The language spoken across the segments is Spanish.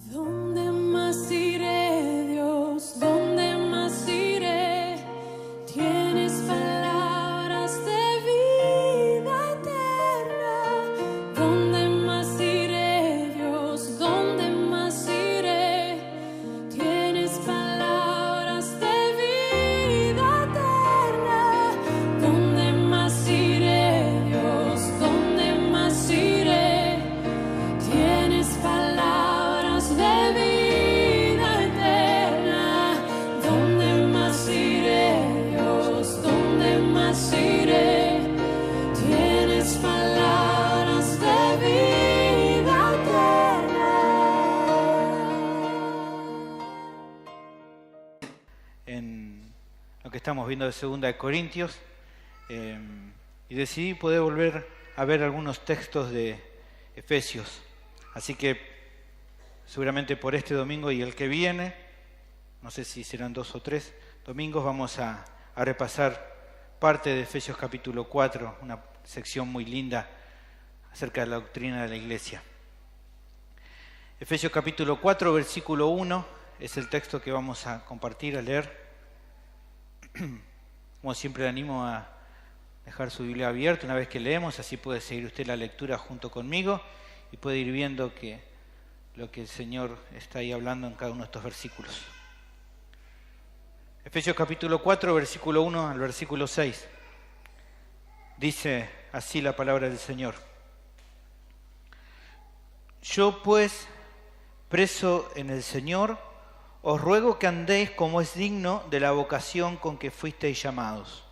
¿Dónde más iré, Dios? ¿Dónde más iré? Tienes palabras de vida eterna. ¿Dónde más iré, Dios? ¿Dónde más iré? Tienes palabras de vida eterna. ¿Dónde más iré, Dios? ¿Dónde más iré? Tienes palabras de vida eterna. ¿Dónde más iré, Dios? ¿Dónde más iré? Tienes palabras de vida eterna. En lo que estamos viendo de 2 de Corintios, y decidí poder volver a ver algunos textos de Efesios. Así que seguramente por este domingo y el que viene, no sé si serán 2 o 3 domingos, vamos a repasar parte de Efesios capítulo 4, una sección muy linda acerca de la doctrina de la iglesia. Efesios capítulo 4, versículo 1, es el texto que vamos a compartir, a leer. Como siempre le animo a dejar su Biblia abierta una vez que leemos, así puede seguir usted la lectura junto conmigo y puede ir viendo que lo que el Señor está ahí hablando en cada uno de estos versículos. Efesios capítulo 4, versículo 1 al versículo 6. Dice así la palabra del Señor. Yo pues, preso en el Señor, os ruego que andéis como es digno de la vocación con que fuisteis llamados,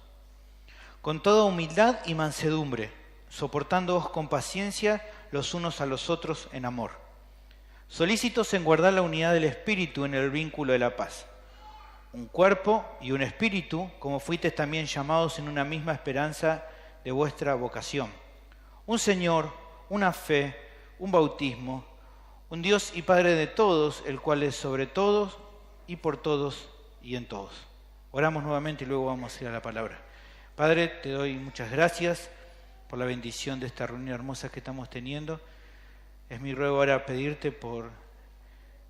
con toda humildad y mansedumbre, soportándoos con paciencia los unos a los otros en amor, solícitos en guardar la unidad del Espíritu en el vínculo de la paz. Un cuerpo y un espíritu, como fuisteis también llamados en una misma esperanza de vuestra vocación. Un Señor, una fe, un bautismo, un Dios y Padre de todos, el cual es sobre todos y por todos y en todos. Oramos nuevamente y luego vamos a ir a la palabra. Padre, te doy muchas gracias por la bendición de esta reunión hermosa que estamos teniendo. Es mi ruego ahora pedirte por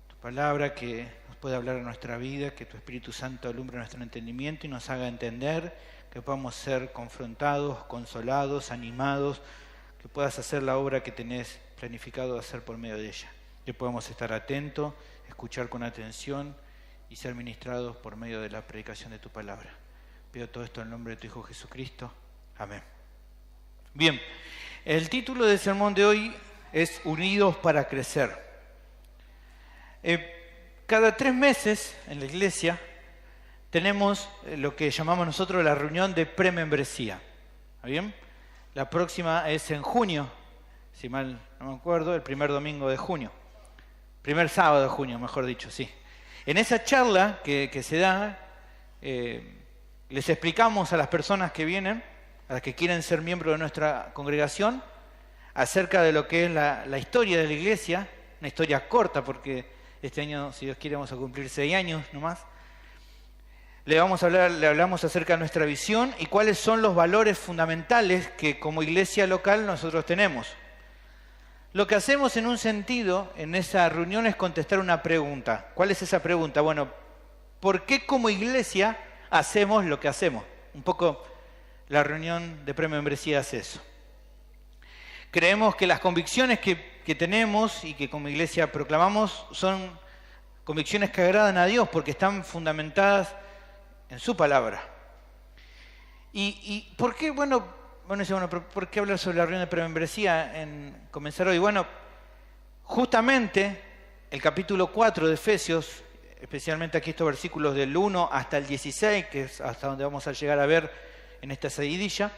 tu palabra que nos pueda hablar a nuestra vida, que tu Espíritu Santo alumbre nuestro entendimiento y nos haga entender, que podamos ser confrontados, consolados, animados, que puedas hacer la obra que tenés planificado hacer por medio de ella. Que podamos estar atentos, escuchar con atención y ser ministrados por medio de la predicación de tu palabra. Pido todo esto en el nombre de tu Hijo Jesucristo. Amén. Bien, el título del sermón de hoy es Unidos para crecer. Cada 3 meses en la iglesia tenemos lo que llamamos nosotros la reunión de premembresía. ¿Está bien? La próxima es en junio, si mal no me acuerdo, el primer domingo de junio. Primer sábado de junio, mejor dicho, sí. En esa charla que se da, les explicamos a las personas que vienen, a las que quieren ser miembros de nuestra congregación, acerca de lo que es la historia de la iglesia, una historia corta, porque este año, si Dios quiere, vamos a cumplir 6 años nomás. Le hablamos acerca de nuestra visión y cuáles son los valores fundamentales que como iglesia local nosotros tenemos. Lo que hacemos en un sentido en esa reunión es contestar una pregunta. ¿Cuál es esa pregunta? Bueno, ¿por qué como iglesia hacemos lo que hacemos? Un poco la reunión de premembresía hace eso. Creemos que las convicciones que tenemos y que como iglesia proclamamos son convicciones que agradan a Dios porque están fundamentadas en su palabra. ¿Y por qué? Bueno, ¿por qué hablar sobre la reunión de premembresía en comenzar hoy? Bueno, justamente el capítulo 4 de Efesios, especialmente aquí estos versículos del 1 hasta el 16, que es hasta donde vamos a llegar a ver en esta seguidilla,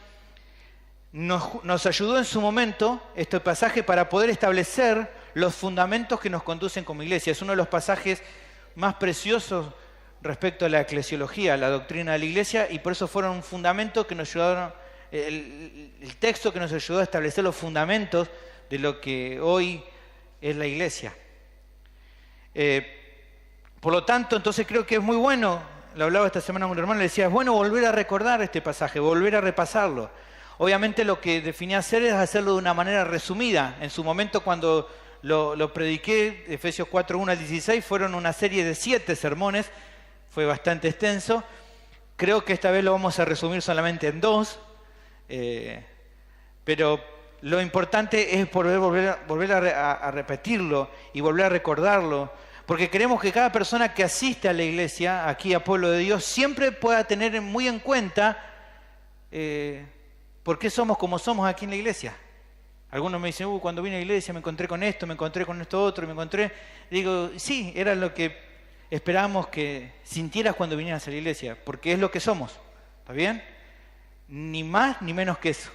nos ayudó en su momento este pasaje para poder establecer los fundamentos que nos conducen como iglesia. Es uno de los pasajes más preciosos respecto a la eclesiología, a la doctrina de la iglesia, y por eso fueron un fundamento que nos ayudaron, el texto que nos ayudó a establecer los fundamentos de lo que hoy es la iglesia. Por lo tanto, entonces creo que es muy bueno, lo hablaba esta semana con un hermano, le decía, es bueno volver a recordar este pasaje, volver a repasarlo. Obviamente lo que definí hacer es hacerlo de una manera resumida. En su momento, cuando lo prediqué, Efesios 4, 1 al 16, fueron una serie de 7 sermones, fue bastante extenso. Creo que esta vez lo vamos a resumir solamente en 2, pero lo importante es volver a repetirlo y volver a recordarlo, porque queremos que cada persona que asiste a la iglesia, aquí a Pueblo de Dios, siempre pueda tener muy en cuenta por qué somos como somos aquí en la iglesia. Algunos me dicen, cuando vine a la iglesia me encontré con esto otro, Digo, sí, era lo que esperábamos que sintieras cuando vinieras a la iglesia, porque es lo que somos, ¿está bien? Ni más ni menos que eso.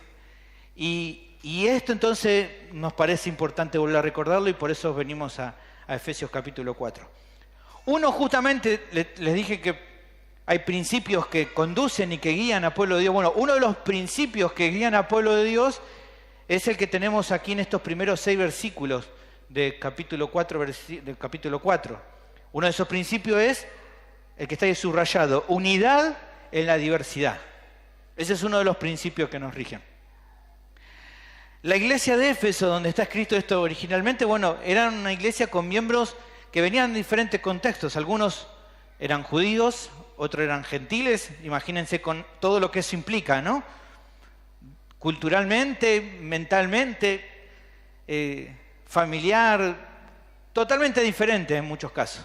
Y esto entonces nos parece importante volver a recordarlo y por eso venimos a Efesios capítulo 4. Uno, justamente, les dije que hay principios que conducen y que guían a Pueblo de Dios. Bueno, uno de los principios que guían a Pueblo de Dios es el que tenemos aquí en estos primeros 6 versículos del capítulo 4. Uno de esos principios es el que está ahí subrayado, unidad en la diversidad. Ese es uno de los principios que nos rigen. La iglesia de Éfeso, donde está escrito esto originalmente, bueno, era una iglesia con miembros que venían de diferentes contextos. Algunos eran judíos, otros eran gentiles. Imagínense con todo lo que eso implica, ¿no? Culturalmente, mentalmente, familiar, totalmente diferente en muchos casos.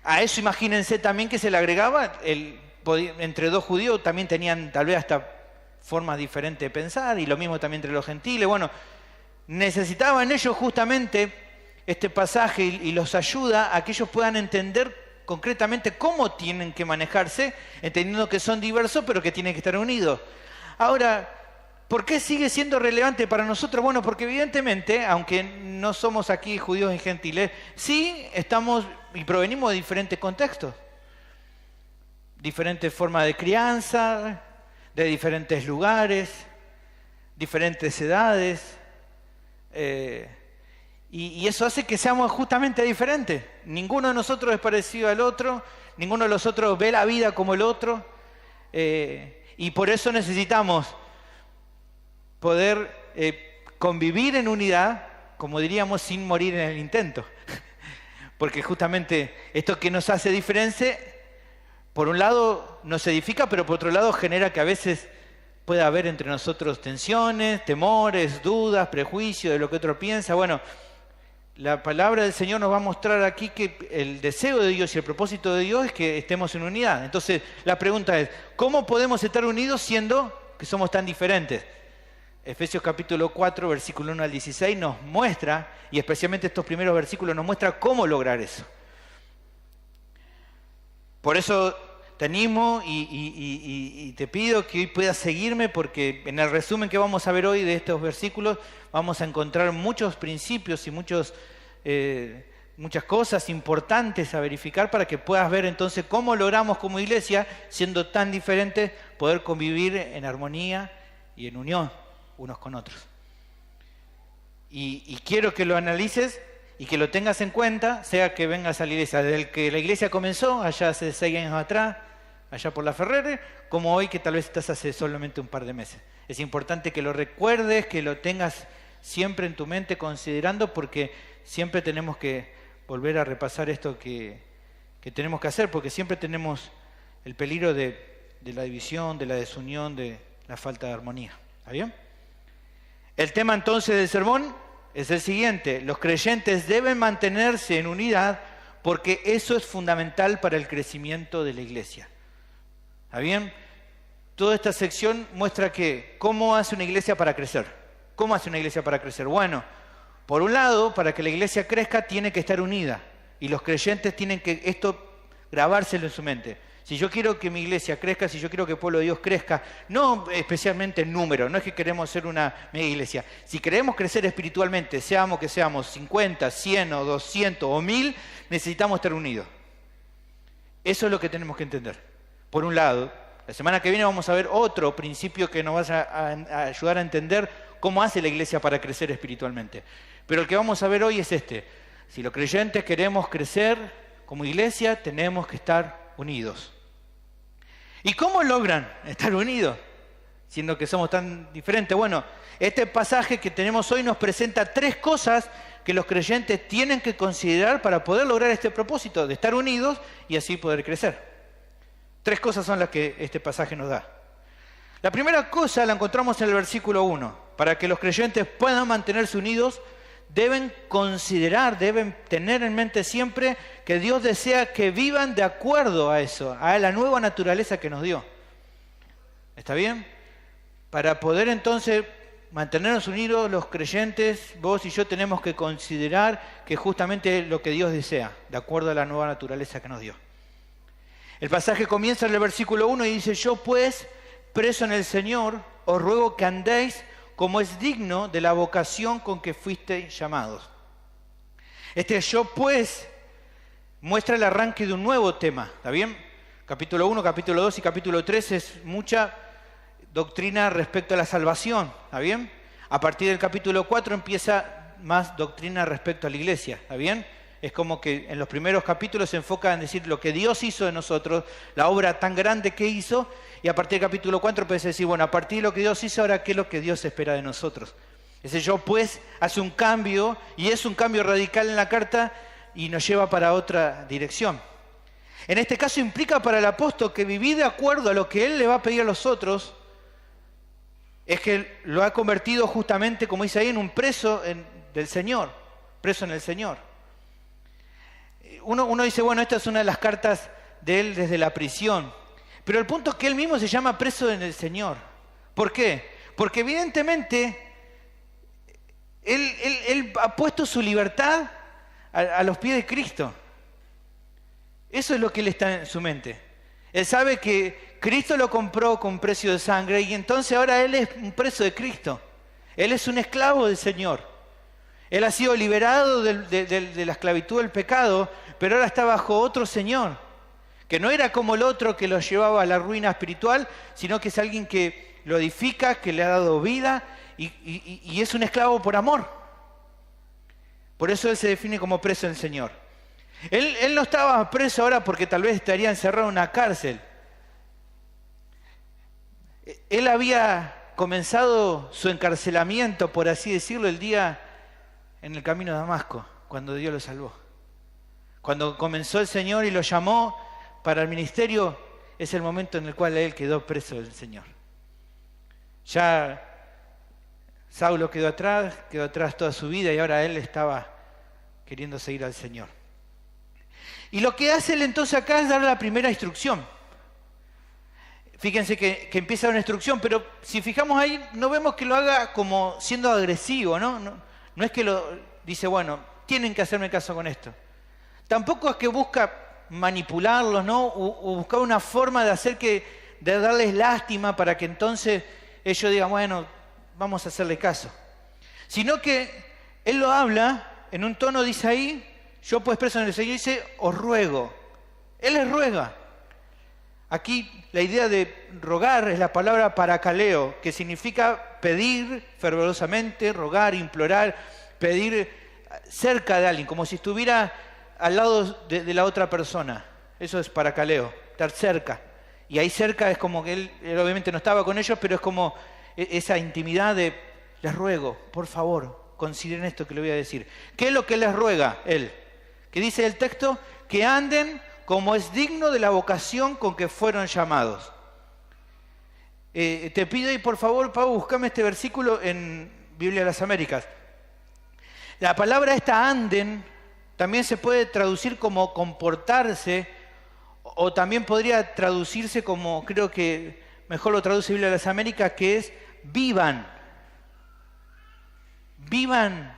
A eso imagínense también que se le agregaba, entre 2 judíos también tenían tal vez hasta formas diferentes de pensar, y lo mismo también entre los gentiles. Bueno, necesitaban ellos justamente este pasaje y los ayuda a que ellos puedan entender concretamente cómo tienen que manejarse, entendiendo que son diversos pero que tienen que estar unidos. Ahora, ¿por qué sigue siendo relevante para nosotros? Bueno, porque evidentemente, aunque no somos aquí judíos y gentiles, sí estamos y provenimos de diferentes contextos, diferentes formas de crianza, de diferentes lugares, diferentes edades, y eso hace que seamos justamente diferentes. Ninguno de nosotros es parecido al otro, ninguno de los otros ve la vida como el otro, y por eso necesitamos poder convivir en unidad, como diríamos, sin morir en el intento. Porque justamente esto que nos hace diferente, por un lado nos edifica, pero por otro lado genera que a veces pueda haber entre nosotros tensiones, temores, dudas, prejuicios de lo que otro piensa. Bueno, la palabra del Señor nos va a mostrar aquí que el deseo de Dios y el propósito de Dios es que estemos en unidad. Entonces la pregunta es, ¿cómo podemos estar unidos siendo que somos tan diferentes? Efesios capítulo 4, versículo 1 al 16 nos muestra, y especialmente estos primeros versículos nos muestra cómo lograr eso. Por eso te animo y te pido que hoy puedas seguirme, porque en el resumen que vamos a ver hoy de estos versículos vamos a encontrar muchos principios y muchas cosas importantes a verificar para que puedas ver entonces cómo logramos como iglesia, siendo tan diferentes, poder convivir en armonía y en unión unos con otros. Y quiero que lo analices y que lo tengas en cuenta, sea que vengas a la iglesia desde que la iglesia comenzó, allá hace 6 años atrás, allá por la Ferrere, como hoy que tal vez estás hace solamente un par de meses. Es importante que lo recuerdes, que lo tengas siempre en tu mente considerando, porque siempre tenemos que volver a repasar esto que tenemos que hacer, porque siempre tenemos el peligro de la división, de la desunión, de la falta de armonía. ¿Está bien? El tema entonces del sermón es el siguiente: los creyentes deben mantenerse en unidad porque eso es fundamental para el crecimiento de la iglesia. ¿Está bien? Toda esta sección muestra que ¿cómo hace una iglesia para crecer? ¿Cómo hace una iglesia para crecer? Bueno, por un lado, para que la iglesia crezca tiene que estar unida, y los creyentes tienen que esto grabárselo en su mente. Si yo quiero que mi iglesia crezca, si yo quiero que el pueblo de Dios crezca, no especialmente en número, no es que queremos ser una mega iglesia. Si queremos crecer espiritualmente, seamos que seamos 50, 100 o 200 o 1000, necesitamos estar unidos. Eso es lo que tenemos que entender. Por un lado, la semana que viene vamos a ver otro principio que nos va a ayudar a entender cómo hace la iglesia para crecer espiritualmente. Pero el que vamos a ver hoy es este. Si los creyentes queremos crecer como iglesia, tenemos que estar unidos. ¿Y cómo logran estar unidos? siendo que somos tan diferentes. Bueno, este pasaje que tenemos hoy nos presenta 3 cosas que los creyentes tienen que considerar para poder lograr este propósito de estar unidos y así poder crecer. 3 cosas son las que este pasaje nos da. La primera cosa la encontramos en el versículo 1. Para que los creyentes puedan mantenerse unidos, deben considerar, deben tener en mente siempre que Dios desea que vivan de acuerdo a eso, a la nueva naturaleza que nos dio. ¿Está bien? Para poder entonces mantenernos unidos, los creyentes, vos y yo, tenemos que considerar que justamente lo que Dios desea, de acuerdo a la nueva naturaleza que nos dio. El pasaje comienza en el versículo 1 y dice: yo pues, preso en el Señor, os ruego que andéis como es digno de la vocación con que fuisteis llamados. Este yo pues muestra el arranque de un nuevo tema, ¿está bien? Capítulo 1, capítulo 2 y capítulo 3 es mucha doctrina respecto a la salvación, ¿está bien? A partir del capítulo 4 empieza más doctrina respecto a la iglesia, ¿está bien? Es como que en los primeros capítulos se enfoca en decir lo que Dios hizo de nosotros, la obra tan grande que hizo, y a partir del capítulo 4 empieza a decir, bueno, a partir de lo que Dios hizo, ahora qué es lo que Dios espera de nosotros. Ese yo pues hace un cambio, y es un cambio radical en la carta, y nos lleva para otra dirección. En este caso implica para el apóstol que vivir de acuerdo a lo que él le va a pedir a los otros, es que lo ha convertido justamente, como dice ahí, en un preso del Señor, preso en el Señor. Uno dice, bueno, esta es una de las cartas de él desde la prisión, pero el punto es que él mismo se llama preso en el Señor. ¿Por qué? Porque evidentemente él ha puesto su libertad a los pies de Cristo. Eso es lo que él está en su mente. Él sabe que Cristo lo compró con precio de sangre y entonces ahora él es un preso de Cristo. Él es un esclavo del Señor. Él ha sido liberado de la esclavitud del pecado, pero ahora está bajo otro Señor, que no era como el otro que lo llevaba a la ruina espiritual, sino que es alguien que lo edifica, que le ha dado vida y es un esclavo por amor. Por eso él se define como preso del Señor. Él no estaba preso ahora porque tal vez estaría encerrado en una cárcel. Él había comenzado su encarcelamiento, por así decirlo, el día en el camino de Damasco, cuando Dios lo salvó. Cuando comenzó el Señor y lo llamó para el ministerio, es el momento en el cual él quedó preso del Señor. Ya Saulo quedó atrás toda su vida y ahora él estaba queriendo seguir al Señor. Y lo que hace él entonces acá es dar la primera instrucción. Fíjense que empieza una instrucción, pero si fijamos ahí, no vemos que lo haga como siendo agresivo, ¿no? No es que lo dice, bueno, tienen que hacerme caso con esto. Tampoco es que busca manipularlos, ¿no? O buscar una forma de darles lástima para que entonces ellos digan, bueno, vamos a hacerle caso. Sino que él lo habla en un tono, dice ahí, yo pues preso en el Señor, dice, os ruego. Él les ruega. Aquí la idea de rogar es la palabra paracaleo, que significa pedir fervorosamente, rogar, implorar, pedir cerca de alguien, como si estuviera al lado de la otra persona. Eso es paracaleo, estar cerca. Y ahí cerca es como que él obviamente no estaba con ellos, pero es como esa intimidad de, les ruego, por favor, consideren esto que le voy a decir. ¿Qué es lo que les ruega él? ¿Qué dice el texto? Que anden como es digno de la vocación con que fueron llamados. Te pido y por favor, Pau, buscame este versículo en Biblia de las Américas. La palabra esta anden también se puede traducir como comportarse, o también podría traducirse como, creo que mejor lo traduce Biblia de las Américas, que es vivan. Vivan,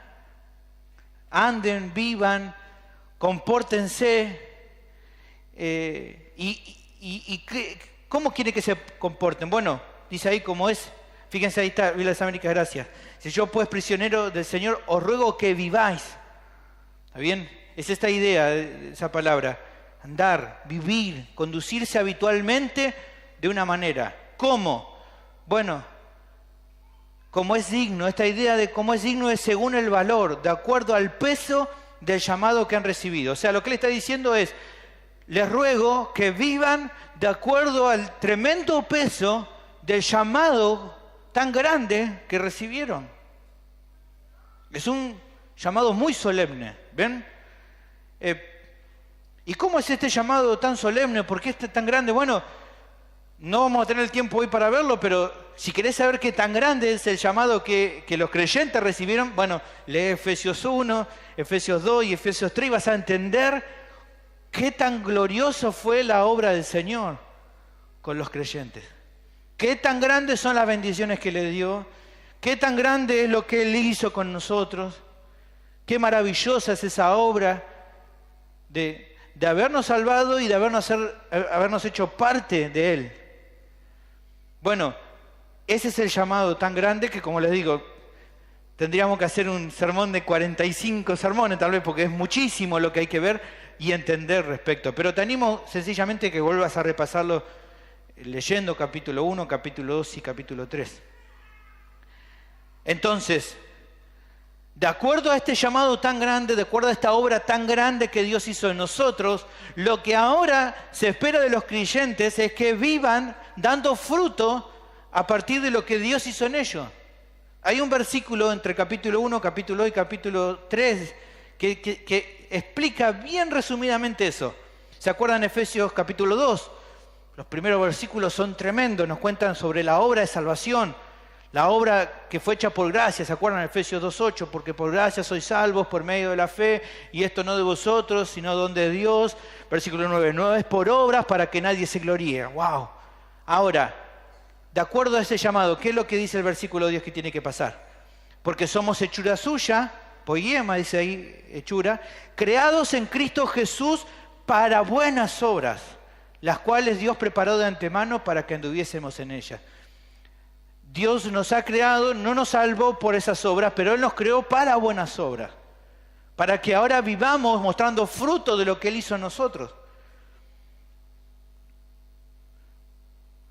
anden, vivan, compórtense. ¿Cómo quiere que se comporten? Bueno, dice ahí como es, fíjense ahí está, Biblia de las Américas, gracias. Si yo pues prisionero del Señor, os ruego que viváis. ¿Está bien? Es esta idea, esa palabra, andar, vivir, conducirse habitualmente de una manera. ¿Cómo? Bueno, como es digno, esta idea de cómo es digno es según el valor, de acuerdo al peso del llamado que han recibido. O sea, lo que le está diciendo es, les ruego que vivan de acuerdo al tremendo peso del llamado tan grande que recibieron. Es un llamado muy solemne, ¿ven? ¿Y cómo es este llamado tan solemne? ¿Por qué es tan grande? Bueno, no vamos a tener el tiempo hoy para verlo, pero si querés saber qué tan grande es el llamado que los creyentes recibieron, bueno, lee Efesios 1, Efesios 2 y Efesios 3 y vas a entender qué tan glorioso fue la obra del Señor con los creyentes. Qué tan grandes son las bendiciones que le dio, qué tan grande es lo que Él hizo con nosotros, qué maravillosa es esa obra de habernos salvado y de habernos hecho parte de Él. Bueno, ese es el llamado tan grande que, como les digo, tendríamos que hacer un sermón de 45 sermones tal vez, porque es muchísimo lo que hay que ver y entender respecto. Pero te animo sencillamente que vuelvas a repasarlo leyendo capítulo 1, capítulo 2 y capítulo 3. Entonces, de acuerdo a este llamado tan grande, de acuerdo a esta obra tan grande que Dios hizo en nosotros, lo que ahora se espera de los creyentes es que vivan dando fruto a partir de lo que Dios hizo en ellos. Hay un versículo entre capítulo 1, capítulo 2 y capítulo 3 que explica bien resumidamente eso. ¿Se acuerdan Efesios capítulo 2? Los primeros versículos son tremendos, nos cuentan sobre la obra de salvación, la obra que fue hecha por gracia. ¿Se acuerdan Efesios 2.8? Porque por gracia sois salvos por medio de la fe, y esto no de vosotros, sino don de Dios. Versículo 9, no es por obras para que nadie se gloríe. ¡Wow! Ahora, de acuerdo a ese llamado, ¿qué es lo que dice el versículo 10 que tiene que pasar? Porque somos hechura suya, poiema dice ahí, hechura, creados en Cristo Jesús para buenas obras, las cuales Dios preparó de antemano para que anduviésemos en ellas. Dios nos ha creado, no nos salvó por esas obras, pero Él nos creó para buenas obras, para que ahora vivamos mostrando fruto de lo que Él hizo en nosotros.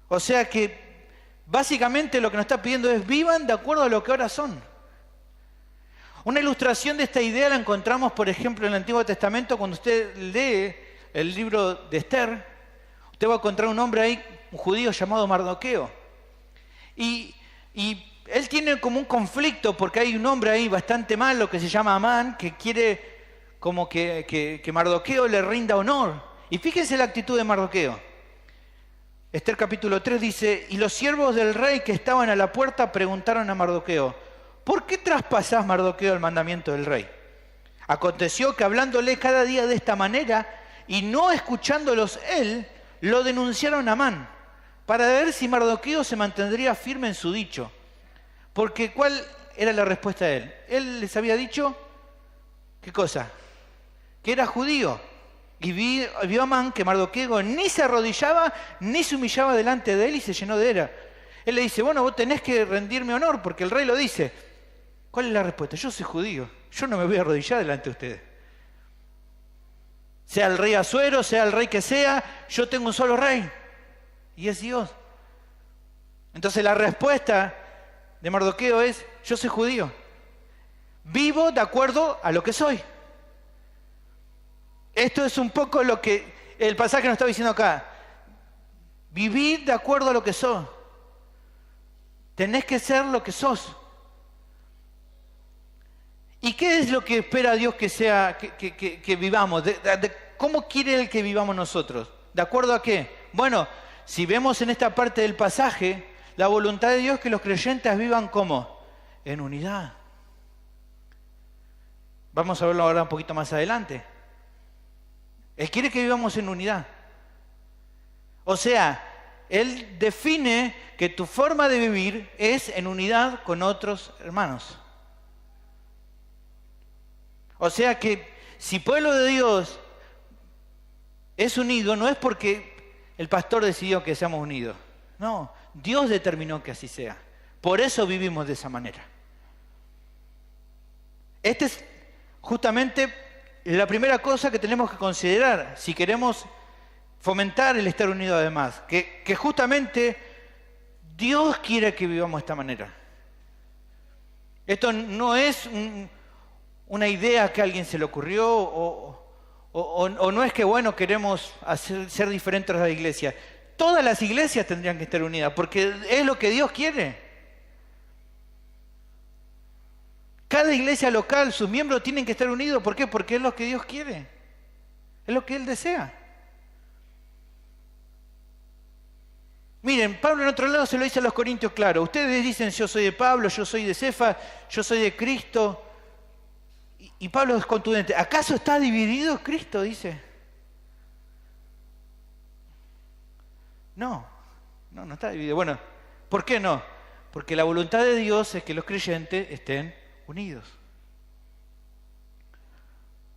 O sea que básicamente lo que nos está pidiendo es vivan de acuerdo a lo que ahora son. Una ilustración de esta idea la encontramos, por ejemplo, en el Antiguo Testamento. Cuando usted lee el libro de Esther, usted va a encontrar un hombre ahí, un judío llamado Mardoqueo. Y él tiene como un conflicto porque hay un hombre ahí bastante malo que se llama Amán, que quiere como que Mardoqueo le rinda honor. Y fíjense la actitud de Mardoqueo. Esther capítulo 3 dice, y los siervos del rey que estaban a la puerta preguntaron a Mardoqueo, ¿por qué traspasás, Mardoqueo, el mandamiento del rey? Aconteció que hablándole cada día de esta manera y no escuchándolos él, lo denunciaron a Amán, para ver si Mardoqueo se mantendría firme en su dicho. Porque ¿cuál era la respuesta de él? Él les había dicho, ¿qué cosa? Que era judío. Y vio Amán que Mardoqueo ni se arrodillaba ni se humillaba delante de él y se llenó de ira. Él le dice, bueno, vos tenés que rendirme honor porque el rey lo dice. ¿Cuál es la respuesta? Yo soy judío, yo no me voy a arrodillar delante de ustedes. Sea el rey Asuero, sea el rey que sea, yo tengo un solo rey y es Dios. Entonces la respuesta de Mardoqueo es, yo soy judío, vivo de acuerdo a lo que soy. Esto es un poco lo que el pasaje nos está diciendo acá. Vivid de acuerdo a lo que sos. Tenés que ser lo que sos. ¿Y qué es lo que espera Dios que sea, que vivamos? ¿Cómo quiere Él que vivamos nosotros? ¿De acuerdo a qué? Bueno, si vemos en esta parte del pasaje, la voluntad de Dios es que los creyentes vivan ¿cómo? En unidad. Vamos a verlo ahora un poquito más adelante. Él quiere que vivamos en unidad. O sea, Él define que tu forma de vivir es en unidad con otros hermanos. O sea que si pueblo de Dios es unido, no es porque el pastor decidió que seamos unidos. No, Dios determinó que así sea. Por eso vivimos de esa manera. Esta es justamente la primera cosa que tenemos que considerar si queremos fomentar el estar unido además. Que justamente Dios quiere que vivamos de esta manera. Esto no es una idea que a alguien se le ocurrió o no es que, bueno, queremos ser diferentes a la iglesia. todas las iglesias tendrían que estar unidas, porque es lo que Dios quiere. Cada iglesia local, sus miembros tienen que estar unidos. ¿Por qué? Porque es lo que Dios quiere. Es lo que Él desea. Miren, Pablo en otro lado se lo dice a los corintios claro. Ustedes dicen, yo soy de Pablo, yo soy de Cefas, yo soy de Cristo. Y Pablo es contundente. ¿Acaso está dividido Cristo? Dice. No está dividido. Bueno, ¿por qué no? Porque la voluntad de Dios es que los creyentes estén unidos.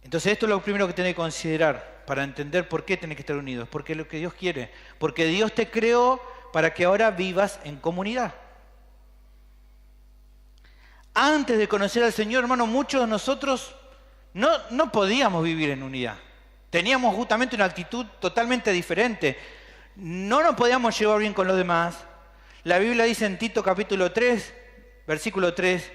Entonces esto es lo primero que tenés que considerar para entender por qué tenés que estar unidos. Porque es lo que Dios quiere. Porque Dios te creó para que ahora vivas en comunidad. Antes de conocer al Señor, hermano, muchos de nosotros no podíamos vivir en unidad. Teníamos justamente una actitud totalmente diferente. No nos podíamos llevar bien con los demás. La Biblia dice en Tito capítulo 3, versículo 3,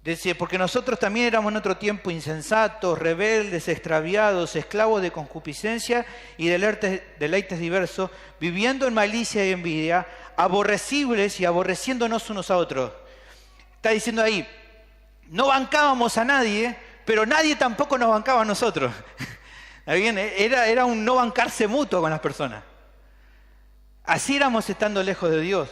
dice, porque nosotros también éramos en otro tiempo insensatos, rebeldes, extraviados, esclavos de concupiscencia y deleites diversos, viviendo en malicia y envidia, aborrecibles y aborreciéndonos unos a otros. Está diciendo ahí, no bancábamos a nadie, pero nadie tampoco nos bancaba a nosotros. Bien, era un no bancarse mutuo con las personas. Así éramos estando lejos de Dios.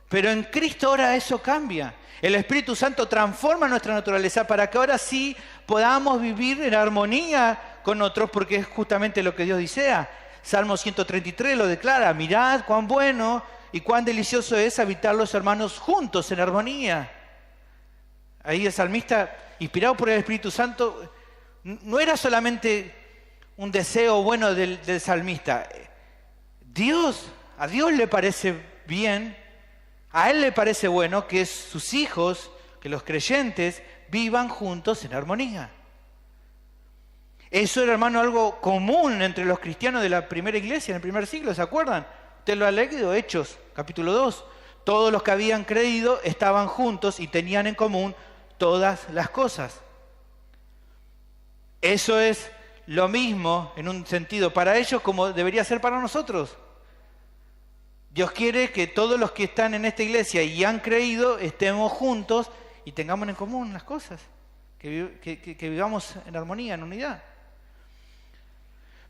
Pero en Cristo ahora eso cambia. El Espíritu Santo transforma nuestra naturaleza para que ahora sí podamos vivir en armonía con otros, porque es justamente lo que Dios desea. Salmo 133 lo declara, mirad cuán bueno y cuán delicioso es habitar los hermanos juntos en armonía. Ahí el salmista, inspirado por el Espíritu Santo, no era solamente un deseo bueno del salmista. A Dios le parece bien, a Él le parece bueno que sus hijos, que los creyentes, vivan juntos en armonía. Eso era, hermano, algo común entre los cristianos de la primera iglesia, en el primer siglo, ¿se acuerdan? Usted lo ha leído, Hechos, capítulo 2. Todos los que habían creído estaban juntos y tenían en común todas las cosas. Eso es lo mismo, en un sentido, para ellos como debería ser para nosotros. Dios quiere que todos los que están en esta iglesia y han creído estemos juntos y tengamos en común las cosas, que vivamos en armonía, en unidad.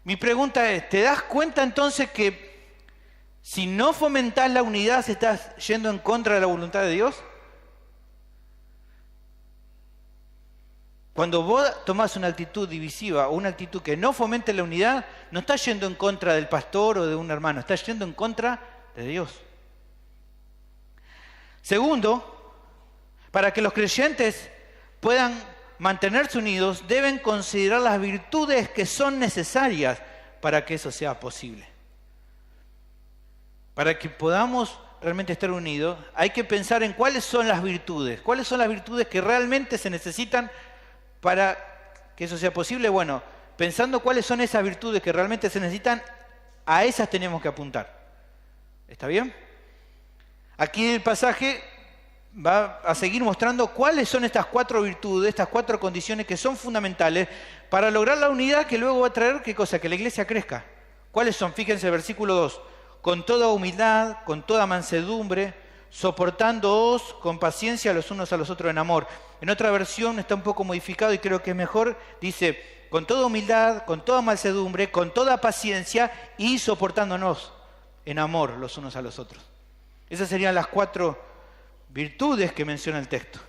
Mi pregunta es, ¿te das cuenta entonces que si no fomentás la unidad se estás yendo en contra de la voluntad de Dios? Cuando vos tomás una actitud divisiva o una actitud que no fomente la unidad, no estás yendo en contra del pastor o de un hermano, estás yendo en contra de Dios. Segundo, para que los creyentes puedan mantenerse unidos, deben considerar las virtudes que son necesarias para que eso sea posible. Para que podamos realmente estar unidos, hay que pensar en cuáles son las virtudes que realmente se necesitan para que eso sea posible. Bueno, pensando cuáles son esas virtudes que realmente se necesitan, a esas tenemos que apuntar. ¿Está bien? Aquí el pasaje va a seguir mostrando cuáles son estas 4 virtudes, estas 4 condiciones que son fundamentales para lograr la unidad que luego va a traer, ¿qué cosa? Que la iglesia crezca. ¿Cuáles son? Fíjense el versículo 2. Con toda humildad, con toda mansedumbre, soportándoos con paciencia los unos a los otros en amor. En otra versión está un poco modificado y creo que es mejor, dice, con toda humildad, con toda mansedumbre, con toda paciencia y soportándonos en amor los unos a los otros. Esas serían las 4 virtudes que menciona el texto.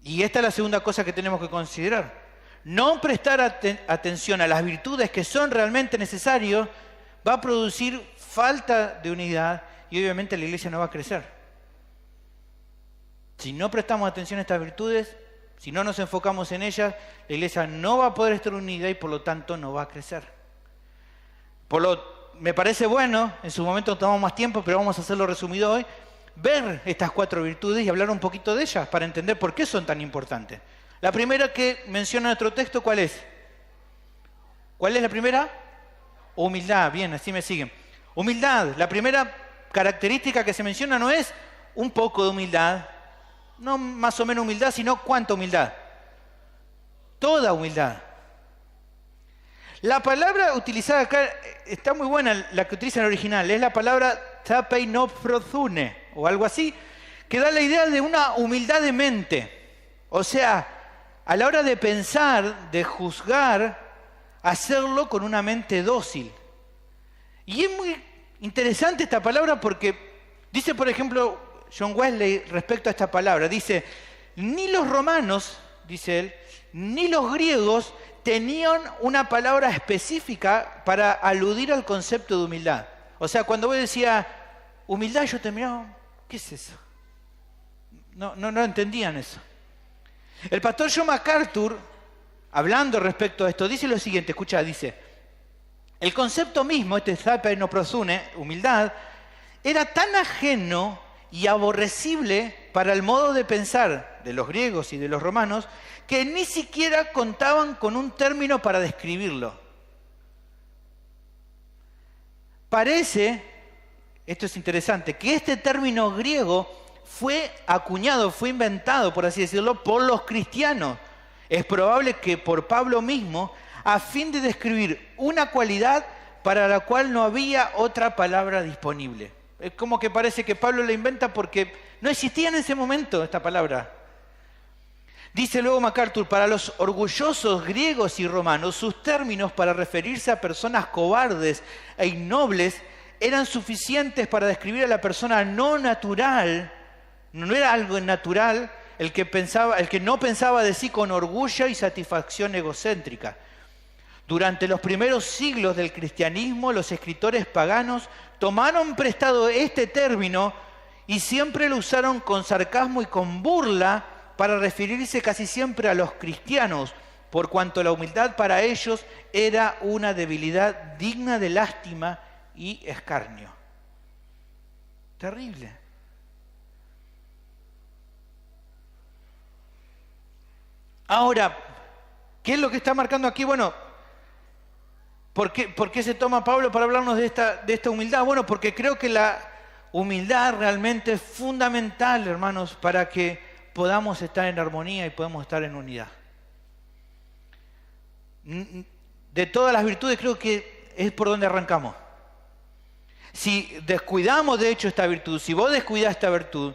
Y esta es la segunda cosa que tenemos que considerar. No prestar atención a las virtudes que son realmente necesarias va a producir falta de unidad y obviamente la iglesia no va a crecer. Si no prestamos atención a estas virtudes, si no nos enfocamos en ellas, la iglesia no va a poder estar unida y por lo tanto no va a crecer. Me parece bueno, en su momento tomamos más tiempo, pero vamos a hacerlo resumido hoy, ver estas 4 virtudes y hablar un poquito de ellas para entender por qué son tan importantes. La primera que menciona nuestro texto, ¿cuál es? ¿Cuál es la primera? Humildad, bien, así me siguen. Humildad, la primera característica que se menciona no es un poco de humildad, no más o menos humildad, sino cuánta humildad. Toda humildad. La palabra utilizada acá está muy buena, la que utiliza en el original. Es la palabra tapeinophrozune o algo así, que da la idea de una humildad de mente. O sea, a la hora de pensar, de juzgar, hacerlo con una mente dócil. Y es muy interesante esta palabra porque dice, por ejemplo, John Wesley respecto a esta palabra, dice, ni los romanos, dice él, ni los griegos tenían una palabra específica para aludir al concepto de humildad. O sea, cuando vos decías humildad, yo te miraba, ¿qué es eso? No entendían eso. El pastor John MacArthur, hablando respecto a esto, dice lo siguiente, escucha, dice, el concepto mismo, este tapeinophrozune, humildad, era tan ajeno y aborrecible para el modo de pensar de los griegos y de los romanos, que ni siquiera contaban con un término para describirlo. Parece, esto es interesante, que este término griego fue acuñado, fue inventado, por así decirlo, por los cristianos. Es probable que por Pablo mismo, a fin de describir una cualidad para la cual no había otra palabra disponible. Es como que parece que Pablo la inventa porque no existía en ese momento esta palabra. Dice luego MacArthur, para los orgullosos griegos y romanos, sus términos para referirse a personas cobardes e innobles eran suficientes para describir a la persona no natural. No era algo natural el que no pensaba de sí con orgullo y satisfacción egocéntrica. Durante los primeros siglos del cristianismo, los escritores paganos tomaron prestado este término y siempre lo usaron con sarcasmo y con burla para referirse casi siempre a los cristianos, por cuanto la humildad para ellos era una debilidad digna de lástima y escarnio. Terrible. Ahora, ¿qué es lo que está marcando aquí? Bueno, ¿por qué se toma Pablo para hablarnos de esta humildad? Bueno, porque creo que la humildad realmente es fundamental, hermanos, para que podamos estar en armonía y podamos estar en unidad. De todas las virtudes creo que es por donde arrancamos. Si descuidamos de hecho esta virtud, si vos descuidás esta virtud,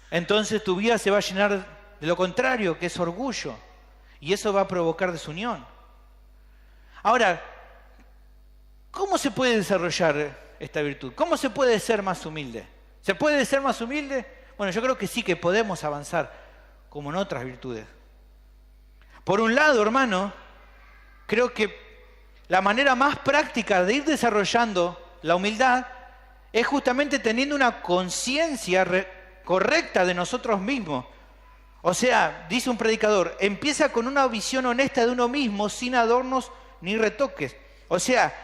entonces tu vida se va a llenar de lo contrario, que es orgullo. Y eso va a provocar desunión. Ahora, ¿cómo se puede desarrollar esta virtud? ¿Cómo se puede ser más humilde? ¿Se puede ser más humilde? Bueno, yo creo que sí que podemos avanzar, como en otras virtudes. Por un lado, hermano, creo que la manera más práctica de ir desarrollando la humildad es justamente teniendo una conciencia correcta de nosotros mismos. O sea, dice un predicador, empieza con una visión honesta de uno mismo, sin adornos ni retoques. O sea,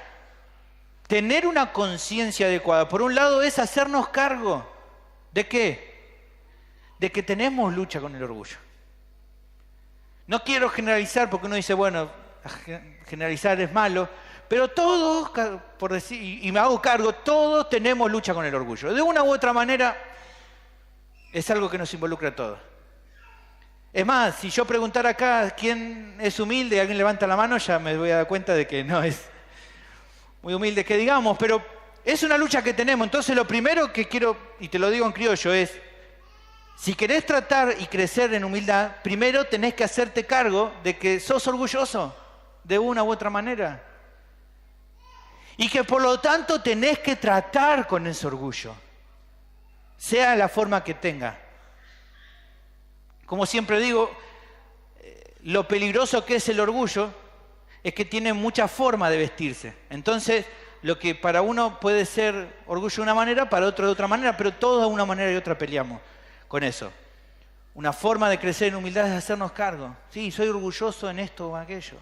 tener una conciencia adecuada, por un lado, es hacernos cargo. ¿De qué? De que tenemos lucha con el orgullo. No quiero generalizar porque uno dice, bueno, generalizar es malo, pero todos, por decir, y me hago cargo, todos tenemos lucha con el orgullo. De una u otra manera, es algo que nos involucra a todos. Es más, si yo preguntara acá quién es humilde y alguien levanta la mano, ya me voy a dar cuenta de que no es muy humilde que digamos, pero es una lucha que tenemos. Entonces lo primero que quiero, y te lo digo en criollo, es, si querés tratar y crecer en humildad, primero tenés que hacerte cargo de que sos orgulloso de una u otra manera. Y que por lo tanto tenés que tratar con ese orgullo, sea la forma que tenga. Como siempre digo, lo peligroso que es el orgullo es que tiene mucha forma de vestirse. Entonces, lo que para uno puede ser orgullo de una manera, para otro de otra manera, pero todos de una manera y otra peleamos con eso. Una forma de crecer en humildad es hacernos cargo. Sí, soy orgulloso en esto o en aquello.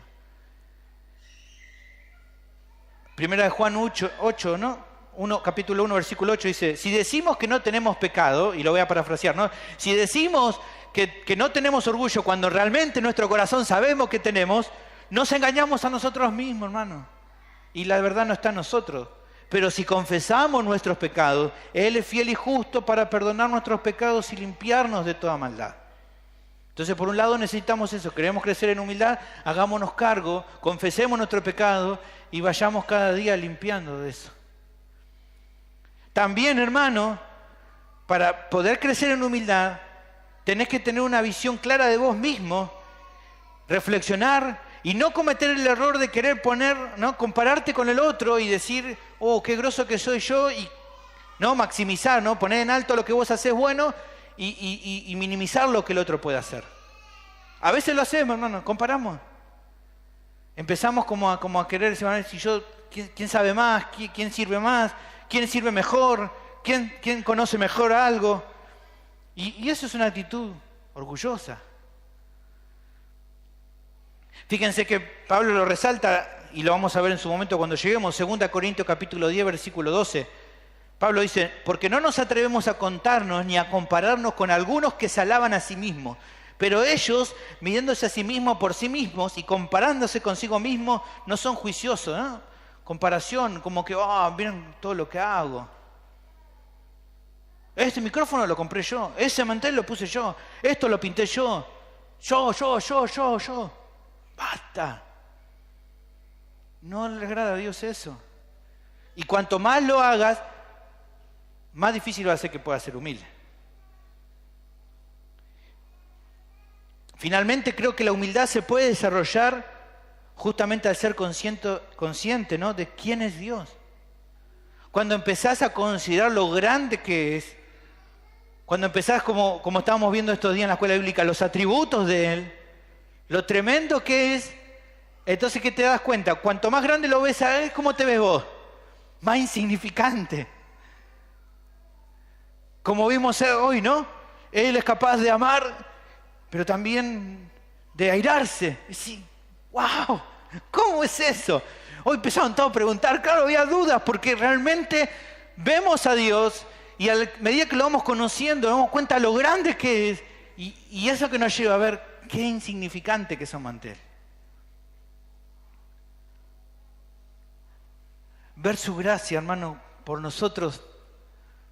Primera de Juan 8, ¿no? Capítulo 1, versículo 8 dice, si decimos que no tenemos pecado, y lo voy a parafrasear, ¿no? Si decimos que no tenemos orgullo cuando realmente en nuestro corazón sabemos que tenemos, nos engañamos a nosotros mismos, hermano. Y la verdad no está en nosotros. Pero si confesamos nuestros pecados, Él es fiel y justo para perdonar nuestros pecados y limpiarnos de toda maldad. Entonces, por un lado necesitamos eso, queremos crecer en humildad, hagámonos cargo, confesemos nuestro pecado y vayamos cada día limpiando de eso. También, hermano, para poder crecer en humildad, tenés que tener una visión clara de vos mismo, reflexionar y no cometer el error de querer compararte con el otro y decir, oh, qué groso que soy yo, y no maximizar, ¿no? Poner en alto lo que vos hacés bueno y minimizar lo que el otro puede hacer. A veces lo hacemos, hermano, comparamos. Empezamos como a querer decir, si yo, ¿quién sabe más? ¿Quién sirve más? ¿Quién sirve mejor? ¿Quién conoce mejor algo? Y eso es una actitud orgullosa. Fíjense que Pablo lo resalta, y lo vamos a ver en su momento cuando lleguemos, 2 Corintios capítulo 10, versículo 12. Pablo dice, porque no nos atrevemos a contarnos ni a compararnos con algunos que se alaban a sí mismos, pero ellos, midiéndose a sí mismos por sí mismos y comparándose consigo mismos, no son juiciosos, ¿no? Comparación, como que, miren todo lo que hago. Este micrófono lo compré yo, ese mantel lo puse yo, esto lo pinté yo. Yo. Basta. No le agrada a Dios eso. Y cuanto más lo hagas, más difícil va a ser que puedas ser humilde. Finalmente, creo que la humildad se puede desarrollar justamente al ser consciente, ¿no?, de quién es Dios. Cuando empezás a considerar lo grande que es, cuando empezás, como estábamos viendo estos días en la escuela bíblica, los atributos de Él, lo tremendo que es, entonces, ¿qué te das cuenta? Cuanto más grande lo ves a Él, ¿cómo te ves vos? Más insignificante. Como vimos hoy, ¿no? Él es capaz de amar, pero también de airarse. Y sí, ¡wow! ¿Cómo es eso? Hoy empezaron todos a preguntar, claro, había dudas, porque realmente vemos a Dios y a medida que lo vamos conociendo, nos damos cuenta de lo grande que es, y eso que nos lleva a ver qué insignificante que somos ante Él. Ver su gracia, hermano, por nosotros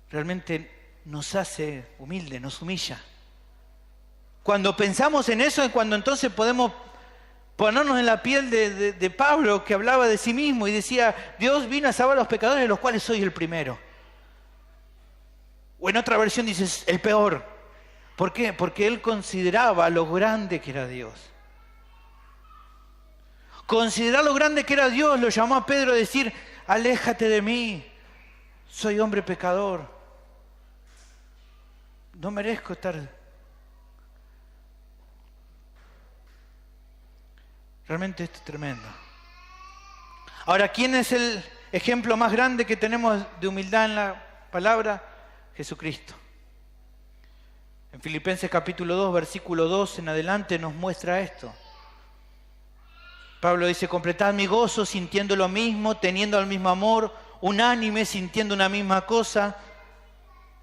realmente nos hace humilde, nos humilla. Cuando pensamos en eso es cuando entonces podemos ponernos en la piel de Pablo, que hablaba de sí mismo y decía, Dios vino a salvar a los pecadores, de los cuales soy el primero. O en otra versión dices, el peor. ¿Por qué? Porque él consideraba lo grande que era Dios. Considerar lo grande que era Dios lo llamó a Pedro a decir, aléjate de mí, soy hombre pecador. No merezco estar. Realmente esto es tremendo. Ahora, ¿quién es el ejemplo más grande que tenemos de humildad en la palabra? Jesucristo. En Filipenses capítulo 2, versículo 2 en adelante nos muestra esto. Pablo dice, completad mi gozo sintiendo lo mismo, teniendo el mismo amor, unánime, sintiendo una misma cosa.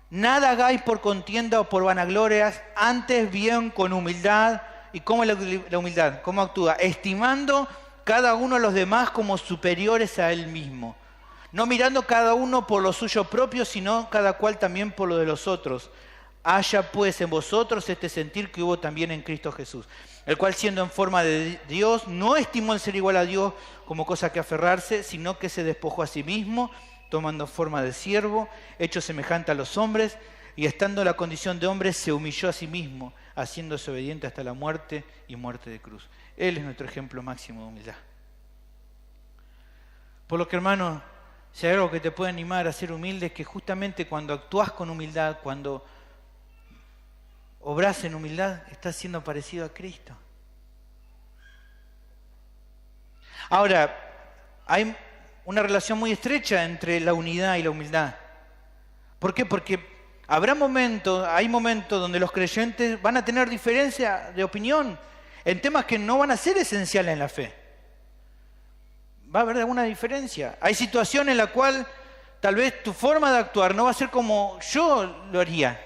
Nada hagáis por contienda o por vanaglorias, antes bien con humildad. ¿Y cómo es la humildad? ¿Cómo actúa? Estimando cada uno a los demás como superiores a él mismo. No mirando cada uno por lo suyo propio, sino cada cual también por lo de los otros. Haya pues en vosotros este sentir que hubo también en Cristo Jesús, el cual siendo en forma de Dios, no estimó el ser igual a Dios como cosa que aferrarse, sino que se despojó a sí mismo, tomando forma de siervo, hecho semejante a los hombres, y estando en la condición de hombre, se humilló a sí mismo, haciéndose obediente hasta la muerte y muerte de cruz. Él es nuestro ejemplo máximo de humildad. Por lo que, hermano, si hay algo que te puede animar a ser humilde, es que justamente cuando actúas con humildad, cuando obras en humildad, estás siendo parecido a Cristo. Ahora, hay una relación muy estrecha entre la unidad y la humildad. ¿Por qué? Porque hay momentos donde los creyentes van a tener diferencia de opinión en temas que no van a ser esenciales en la fe. Va a haber alguna diferencia. Hay situaciones en la cual tal vez tu forma de actuar no va a ser como yo lo haría.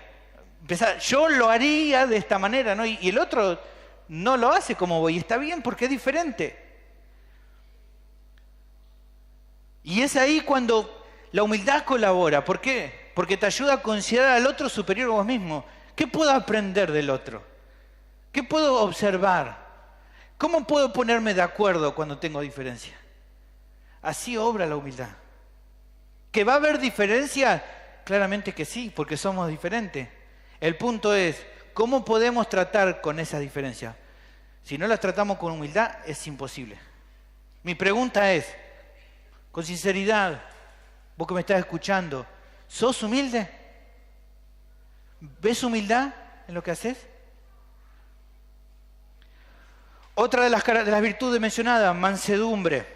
Yo lo haría de esta manera, ¿no? Y el otro no lo hace como voy. Y está bien porque es diferente. Y es ahí cuando la humildad colabora. ¿Por qué? Porque te ayuda a considerar al otro superior a vos mismo. ¿Qué puedo aprender del otro? ¿Qué puedo observar? ¿Cómo puedo ponerme de acuerdo cuando tengo diferencia? Así obra la humildad. ¿Que va a haber diferencia? Claramente que sí, porque somos diferentes. El punto es, ¿cómo podemos tratar con esas diferencias? Si no las tratamos con humildad, es imposible. Mi pregunta es, con sinceridad, vos que me estás escuchando, ¿sos humilde? ¿Ves humildad en lo que haces? Otra de las virtudes mencionadas, mansedumbre.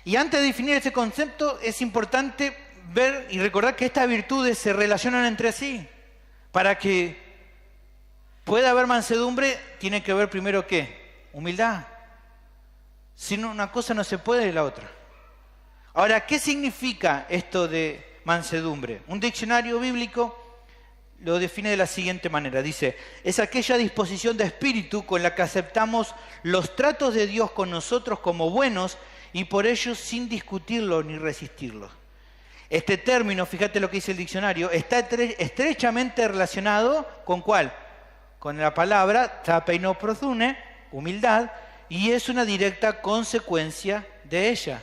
Y antes de definir este concepto, es importante ver y recordar que estas virtudes se relacionan entre sí. Para que pueda haber mansedumbre, tiene que haber primero ¿qué? Humildad. Si no, una cosa no se puede de la otra. Ahora, ¿qué significa esto de mansedumbre? Un diccionario bíblico lo define de la siguiente manera. Dice, es aquella disposición de espíritu con la que aceptamos los tratos de Dios con nosotros como buenos y por ello sin discutirlo ni resistirlo. Este término, fíjate lo que dice el diccionario, está estrechamente relacionado ¿con cuál? Con la palabra tapeinoprosune, humildad, y es una directa consecuencia de ella.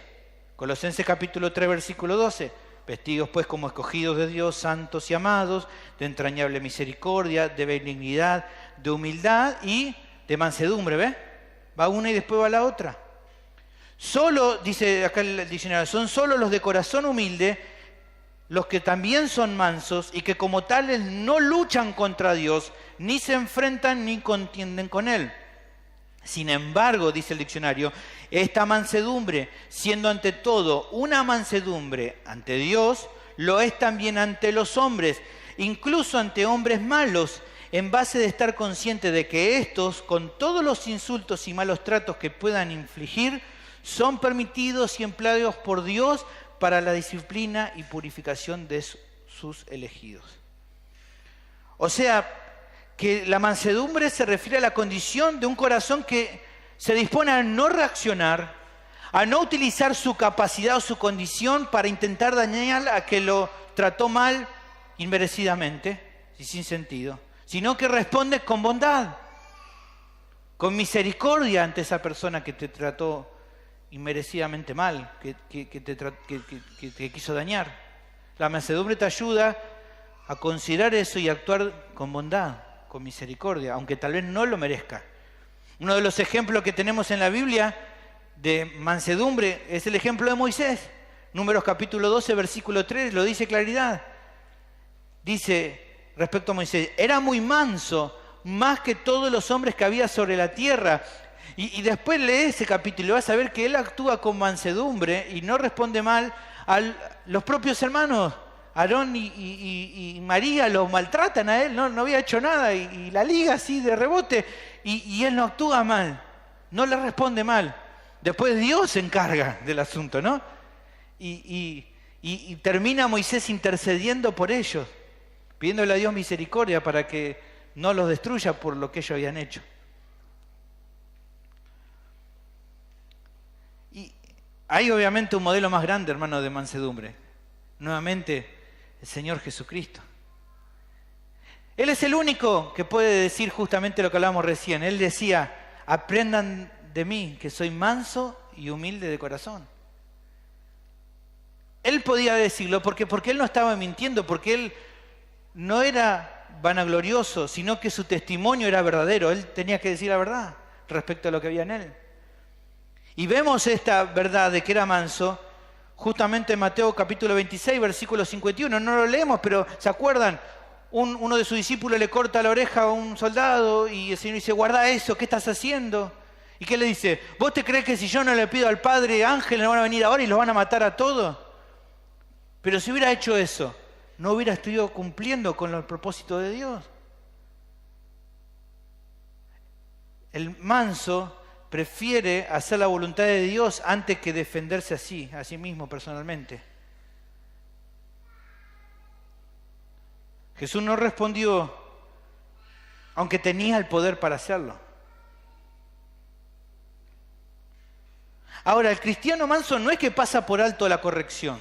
Colosenses capítulo 3, versículo 12. Vestidos pues como escogidos de Dios, santos y amados, de entrañable misericordia, de benignidad, de humildad y de mansedumbre, ¿ves? Va una y después va la otra. Solo, dice acá el diccionario, son solo los de corazón humilde los que también son mansos y que como tales no luchan contra Dios, ni se enfrentan ni contienden con Él. Sin embargo, dice el diccionario, esta mansedumbre, siendo ante todo una mansedumbre ante Dios, lo es también ante los hombres, incluso ante hombres malos, en base de estar consciente de que estos, con todos los insultos y malos tratos que puedan infligir, son permitidos y empleados por Dios para la disciplina y purificación de sus elegidos. O sea, que la mansedumbre se refiere a la condición de un corazón que se dispone a no reaccionar, a no utilizar su capacidad o su condición para intentar dañar a que lo trató mal inmerecidamente y sin sentido, sino que responde con bondad, con misericordia ante esa persona que te trató inmerecidamente mal, que te quiso dañar. La mansedumbre te ayuda a considerar eso y actuar con bondad, con misericordia, aunque tal vez no lo merezca. Uno de los ejemplos que tenemos en la Biblia de mansedumbre es el ejemplo de Moisés. Números capítulo 12, versículo 3, lo dice claridad. Dice respecto a Moisés, era muy manso, más que todos los hombres que había sobre la tierra. Y después lee ese capítulo y vas a ver que él actúa con mansedumbre y no responde mal a los propios hermanos. Aarón y María lo maltratan a él, no había hecho nada y la liga así de rebote y él no actúa mal, no le responde mal. Después Dios se encarga del asunto, ¿no? Y termina Moisés intercediendo por ellos, pidiéndole a Dios misericordia para que no los destruya por lo que ellos habían hecho. Y hay obviamente un modelo más grande, hermano, de mansedumbre. Nuevamente, el Señor Jesucristo. Él es el único que puede decir justamente lo que hablábamos recién. Él decía, aprendan de mí, que soy manso y humilde de corazón. Él podía decirlo porque él no estaba mintiendo, porque él no era vanaglorioso, sino que su testimonio era verdadero. Él tenía que decir la verdad respecto a lo que había en él. Y vemos esta verdad de que era manso justamente en Mateo capítulo 26, versículo 51. No lo leemos, pero ¿se acuerdan? Uno de sus discípulos le corta la oreja a un soldado y el Señor dice, guarda eso, ¿qué estás haciendo? ¿Y qué le dice? ¿Vos te crees que si yo no le pido al Padre ángeles no van a venir ahora y los van a matar a todos? Pero si hubiera hecho eso, no hubiera estado cumpliendo con el propósito de Dios. El manso prefiere hacer la voluntad de Dios antes que defenderse a sí mismo personalmente. Jesús no respondió, aunque tenía el poder para hacerlo. Ahora, el cristiano manso no es que pasa por alto la corrección.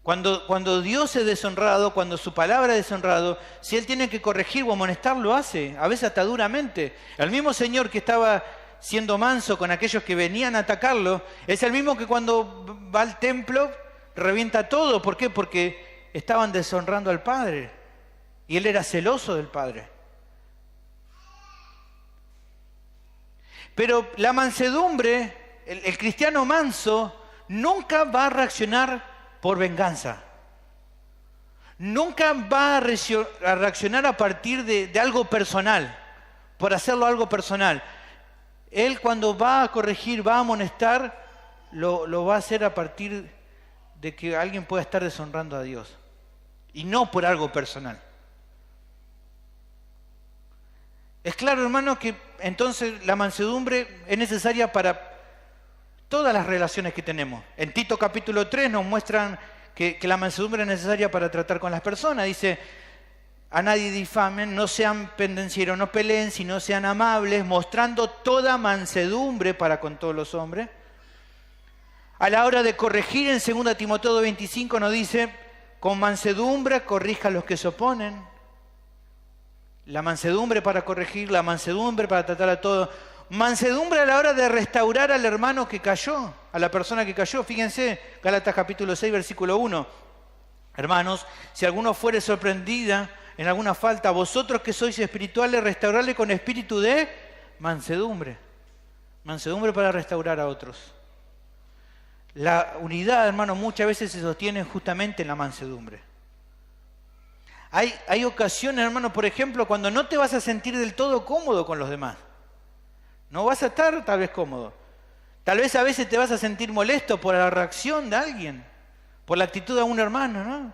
Cuando Dios es deshonrado, cuando su palabra es deshonrado, si Él tiene que corregir o amonestar, lo hace, a veces hasta duramente. El mismo Señor que estaba siendo manso con aquellos que venían a atacarlo, es el mismo que cuando va al templo revienta todo. ¿Por qué? Porque estaban deshonrando al Padre y Él era celoso del Padre. Pero la mansedumbre, el cristiano manso, nunca va a reaccionar por venganza. Nunca va a reaccionar a partir de algo personal, por hacerlo algo personal. Él cuando va a corregir, va a amonestar, lo va a hacer a partir de que alguien pueda estar deshonrando a Dios. Y no por algo personal. Es claro, hermano, que entonces la mansedumbre es necesaria para todas las relaciones que tenemos. En Tito capítulo 3 nos muestran que la mansedumbre es necesaria para tratar con las personas. Dice, a nadie difamen, no sean pendencieros, no peleen, sino sean amables, mostrando toda mansedumbre para con todos los hombres. A la hora de corregir, en 2 Timoteo 25 nos dice, con mansedumbre corrija a los que se oponen. La mansedumbre para corregir, la mansedumbre para tratar a todos. Mansedumbre a la hora de restaurar al hermano que cayó, a la persona que cayó. Fíjense, Gálatas capítulo 6, versículo 1. Hermanos, si alguno fuere sorprendida en alguna falta, vosotros que sois espirituales, restaurarle con espíritu de mansedumbre. Mansedumbre para restaurar a otros. La unidad, hermano, muchas veces se sostiene justamente en la mansedumbre. Hay ocasiones, hermano, por ejemplo, cuando no te vas a sentir del todo cómodo con los demás. No vas a estar tal vez cómodo. Tal vez a veces te vas a sentir molesto por la reacción de alguien, por la actitud de un hermano, ¿no?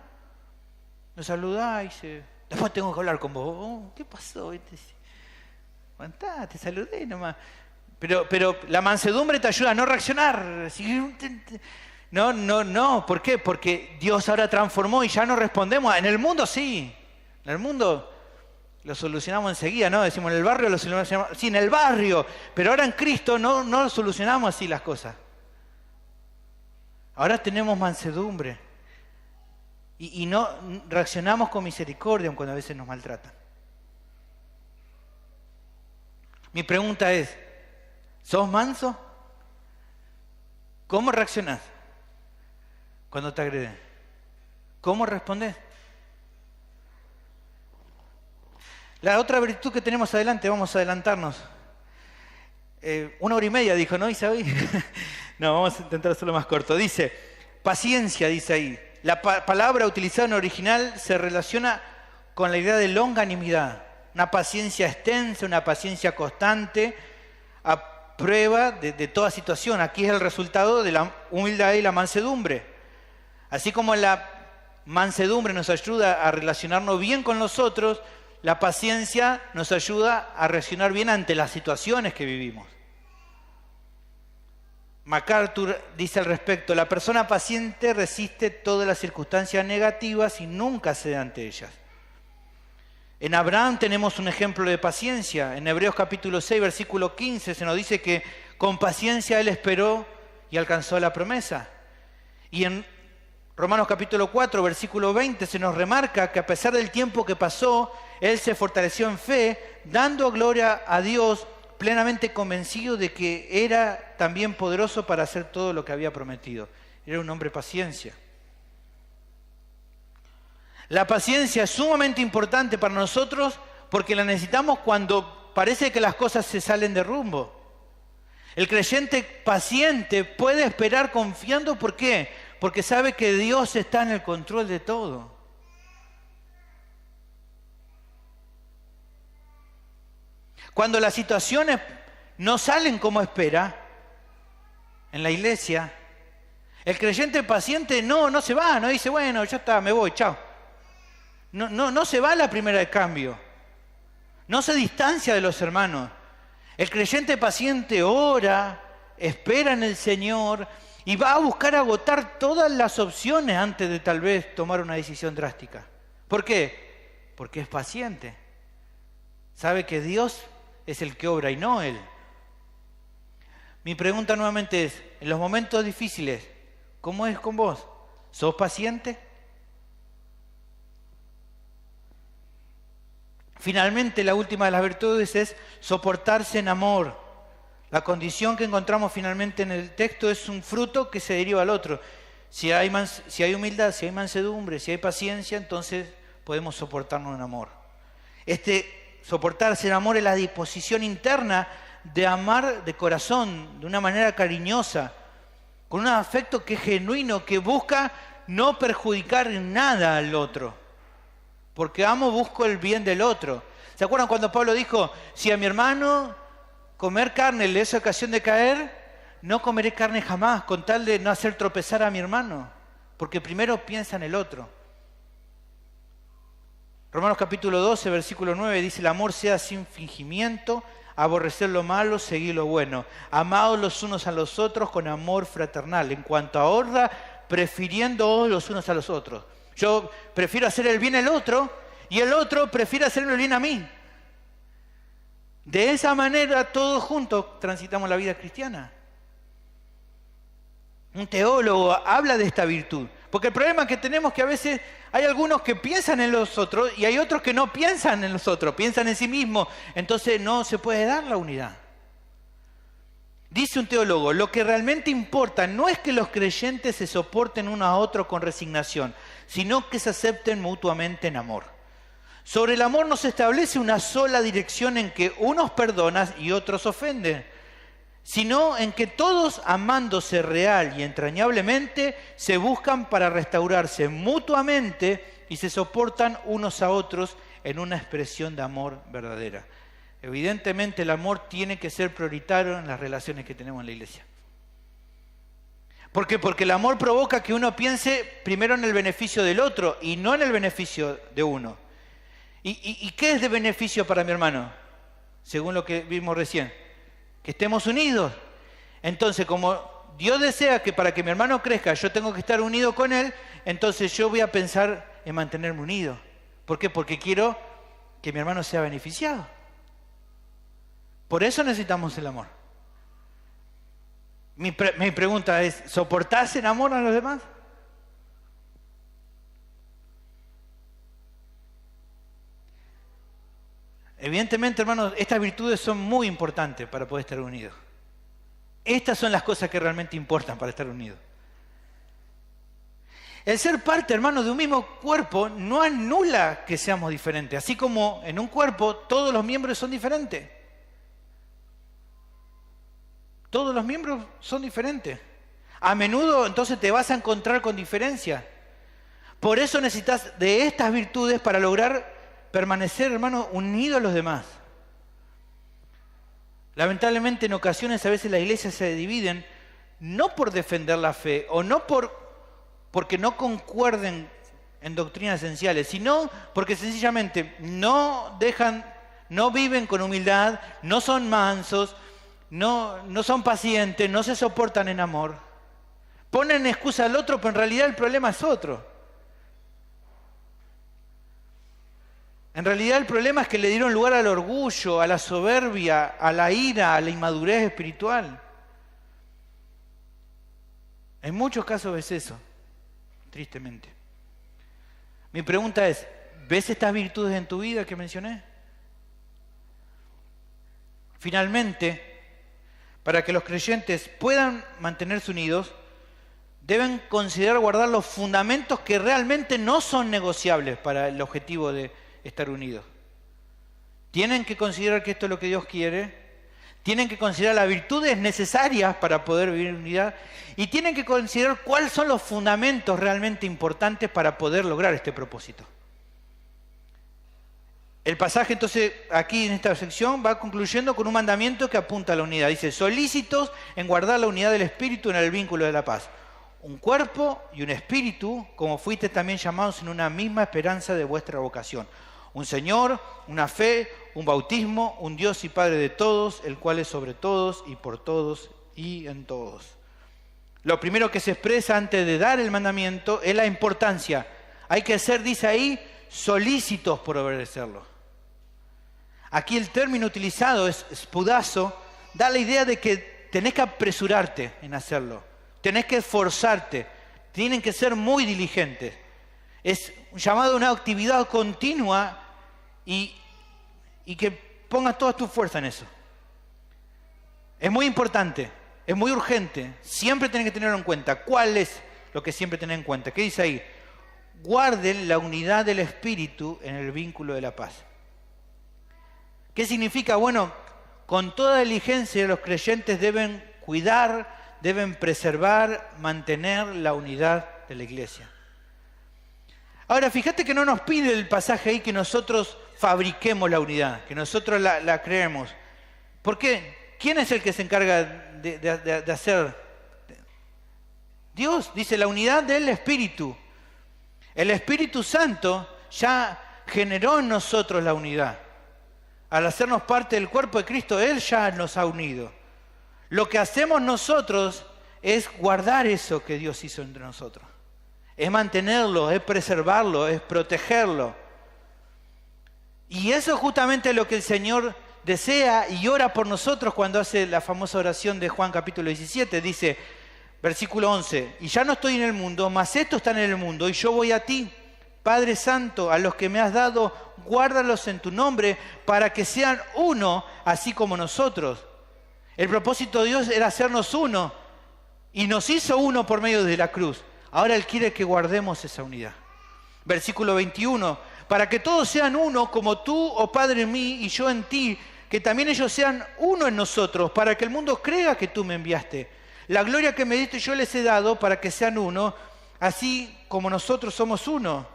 Lo saludás y dice, después tengo que hablar con vos. Oh, ¿qué pasó? Aguantá, te saludé nomás. Pero la mansedumbre te ayuda a no reaccionar. No. ¿Por qué? Porque Dios ahora transformó y ya no respondemos. En el mundo sí. En el mundo lo solucionamos enseguida, ¿no? Decimos, en el barrio lo solucionamos. Sí, en el barrio. Pero ahora en Cristo no solucionamos así las cosas. Ahora tenemos mansedumbre. Y no reaccionamos con misericordia cuando a veces nos maltratan. Mi pregunta es, ¿sos manso? ¿Cómo reaccionás cuando te agreden? ¿Cómo respondés? La otra virtud que tenemos adelante, vamos a adelantarnos. 1 hora y media dijo, ¿no, Isabel? No, vamos a intentar hacerlo más corto. Dice, paciencia, dice ahí. La palabra utilizada en original se relaciona con la idea de longanimidad. Una paciencia extensa, una paciencia constante, a prueba de toda situación. Aquí es el resultado de la humildad y la mansedumbre. Así como la mansedumbre nos ayuda a relacionarnos bien con los otros, la paciencia nos ayuda a reaccionar bien ante las situaciones que vivimos. MacArthur dice al respecto, la persona paciente resiste todas las circunstancias negativas y nunca cede ante ellas. En Abraham tenemos un ejemplo de paciencia. En Hebreos capítulo 6, versículo 15 se nos dice que con paciencia él esperó y alcanzó la promesa. Y en Romanos capítulo 4, versículo 20 se nos remarca que a pesar del tiempo que pasó, él se fortaleció en fe, dando gloria a Dios, plenamente convencido de que era también poderoso para hacer todo lo que había prometido. Era un hombre de paciencia. La paciencia es sumamente importante para nosotros porque la necesitamos cuando parece que las cosas se salen de rumbo. El creyente paciente puede esperar confiando, ¿por qué? Porque sabe que Dios está en el control de todo. Cuando las situaciones no salen como espera en la iglesia, el creyente paciente no se va, no dice, bueno, ya está, me voy, chao. No se va a la primera de cambio. No se distancia de los hermanos. El creyente paciente ora, espera en el Señor y va a buscar agotar todas las opciones antes de tal vez tomar una decisión drástica. ¿Por qué? Porque es paciente. Sabe que Dios es el que obra y no él. Mi pregunta nuevamente es, en los momentos difíciles, ¿cómo es con vos? ¿Sos paciente? Finalmente, la última de las virtudes es soportarse en amor. La condición que encontramos finalmente en el texto es un fruto que se deriva al otro. Si hay humildad, si hay mansedumbre, si hay paciencia, entonces podemos soportarnos en amor. Soportarse en amor es la disposición interna de amar de corazón, de una manera cariñosa, con un afecto que es genuino, que busca no perjudicar en nada al otro. Porque busco el bien del otro. ¿Se acuerdan cuando Pablo dijo, si a mi hermano comer carne le es ocasión de caer, no comeré carne jamás, con tal de no hacer tropezar a mi hermano? Porque primero piensa en el otro. Romanos capítulo 12, versículo 9 dice, el amor sea sin fingimiento, aborrecer lo malo, seguir lo bueno. Amados los unos a los otros con amor fraternal. En cuanto a honra, prefiriendo los unos a los otros. Yo prefiero hacer el bien al otro y el otro prefiere hacerme el bien a mí. De esa manera todos juntos transitamos la vida cristiana. Un teólogo habla de esta virtud. Porque el problema que tenemos es que a veces hay algunos que piensan en los otros y hay otros que no piensan en los otros, piensan en sí mismos. Entonces no se puede dar la unidad. Dice un teólogo, lo que realmente importa no es que los creyentes se soporten uno a otro con resignación, sino que se acepten mutuamente en amor. Sobre el amor no se establece una sola dirección en que unos perdonan y otros ofenden, sino en que todos, amándose real y entrañablemente, se buscan para restaurarse mutuamente y se soportan unos a otros en una expresión de amor verdadera. Evidentemente el amor tiene que ser prioritario en las relaciones que tenemos en la iglesia. ¿Por qué? Porque el amor provoca que uno piense primero en el beneficio del otro y no en el beneficio de uno. ¿Y qué es de beneficio para mi hermano? Según lo que vimos recién. Que estemos unidos. Entonces, como Dios desea que para que mi hermano crezca yo tengo que estar unido con él, entonces yo voy a pensar en mantenerme unido. ¿Por qué? Porque quiero que mi hermano sea beneficiado. Por eso necesitamos el amor. Mi pregunta es, ¿soportarse en amor a los demás? Evidentemente, hermanos, estas virtudes son muy importantes para poder estar unidos. Estas son las cosas que realmente importan para estar unidos. El ser parte, hermanos, de un mismo cuerpo no anula que seamos diferentes. Así como en un cuerpo todos los miembros son diferentes. Todos los miembros son diferentes. A menudo entonces te vas a encontrar con diferencias. Por eso necesitas de estas virtudes para lograr permanecer, hermano, unido a los demás. Lamentablemente en ocasiones a veces las iglesias se dividen no por defender la fe o no porque no concuerden en doctrinas esenciales, sino porque sencillamente no viven con humildad, no son mansos, no son pacientes, no se soportan en amor. Ponen excusa al otro, pero en realidad el problema es otro. En realidad el problema es que le dieron lugar al orgullo, a la soberbia, a la ira, a la inmadurez espiritual. En muchos casos ves eso, tristemente. Mi pregunta es, ¿ves estas virtudes en tu vida que mencioné? Finalmente, para que los creyentes puedan mantenerse unidos, deben considerar guardar los fundamentos que realmente no son negociables para el objetivo de estar unidos. Tienen que considerar que esto es lo que Dios quiere, tienen que considerar las virtudes necesarias para poder vivir en unidad y tienen que considerar cuáles son los fundamentos realmente importantes para poder lograr este propósito. El pasaje entonces aquí en esta sección va concluyendo con un mandamiento que apunta a la unidad. Dice, solícitos en guardar la unidad del espíritu en el vínculo de la paz. Un cuerpo y un espíritu, como fuisteis también llamados en una misma esperanza de vuestra vocación. Un Señor, una fe, un bautismo, un Dios y Padre de todos, el cual es sobre todos y por todos y en todos. Lo primero que se expresa antes de dar el mandamiento es la importancia. Hay que ser, dice ahí, solícitos por obedecerlo. Aquí el término utilizado es spudazo, da la idea de que tenés que apresurarte en hacerlo. Tenés que esforzarte. tienen que ser muy diligentes. Es un llamado a una actividad continua y que pongas toda tu fuerza en eso. Es muy importante, es muy urgente. Siempre tenés que tenerlo en cuenta. ¿Cuál es lo que siempre tenés en cuenta? ¿Qué dice ahí? Guarden la unidad del Espíritu en el vínculo de la paz. ¿Qué significa? Bueno, con toda diligencia los creyentes deben cuidar, deben preservar, mantener la unidad de la iglesia. Ahora, fíjate que no nos pide el pasaje ahí que nosotros fabriquemos la unidad, que nosotros la creemos. ¿Por qué? ¿Quién es el que se encarga de hacer? Dios, dice la unidad del Espíritu. El Espíritu Santo ya generó en nosotros la unidad. Al hacernos parte del cuerpo de Cristo, Él ya nos ha unido. Lo que hacemos nosotros es guardar eso que Dios hizo entre nosotros. Es mantenerlo, es preservarlo, es protegerlo. Y eso es justamente lo que el Señor desea y ora por nosotros cuando hace la famosa oración de Juan capítulo 17. Dice, versículo 11, y ya no estoy en el mundo, mas estos están en el mundo, y yo voy a ti. Padre Santo, a los que me has dado, guárdalos en tu nombre, para que sean uno, así como nosotros. El propósito de Dios era hacernos uno, y nos hizo uno por medio de la cruz. Ahora Él quiere que guardemos esa unidad. Versículo 21, para que todos sean uno, como tú, oh Padre, en mí y yo en ti, que también ellos sean uno en nosotros, para que el mundo crea que tú me enviaste. La gloria que me diste yo les he dado, para que sean uno, así como nosotros somos uno.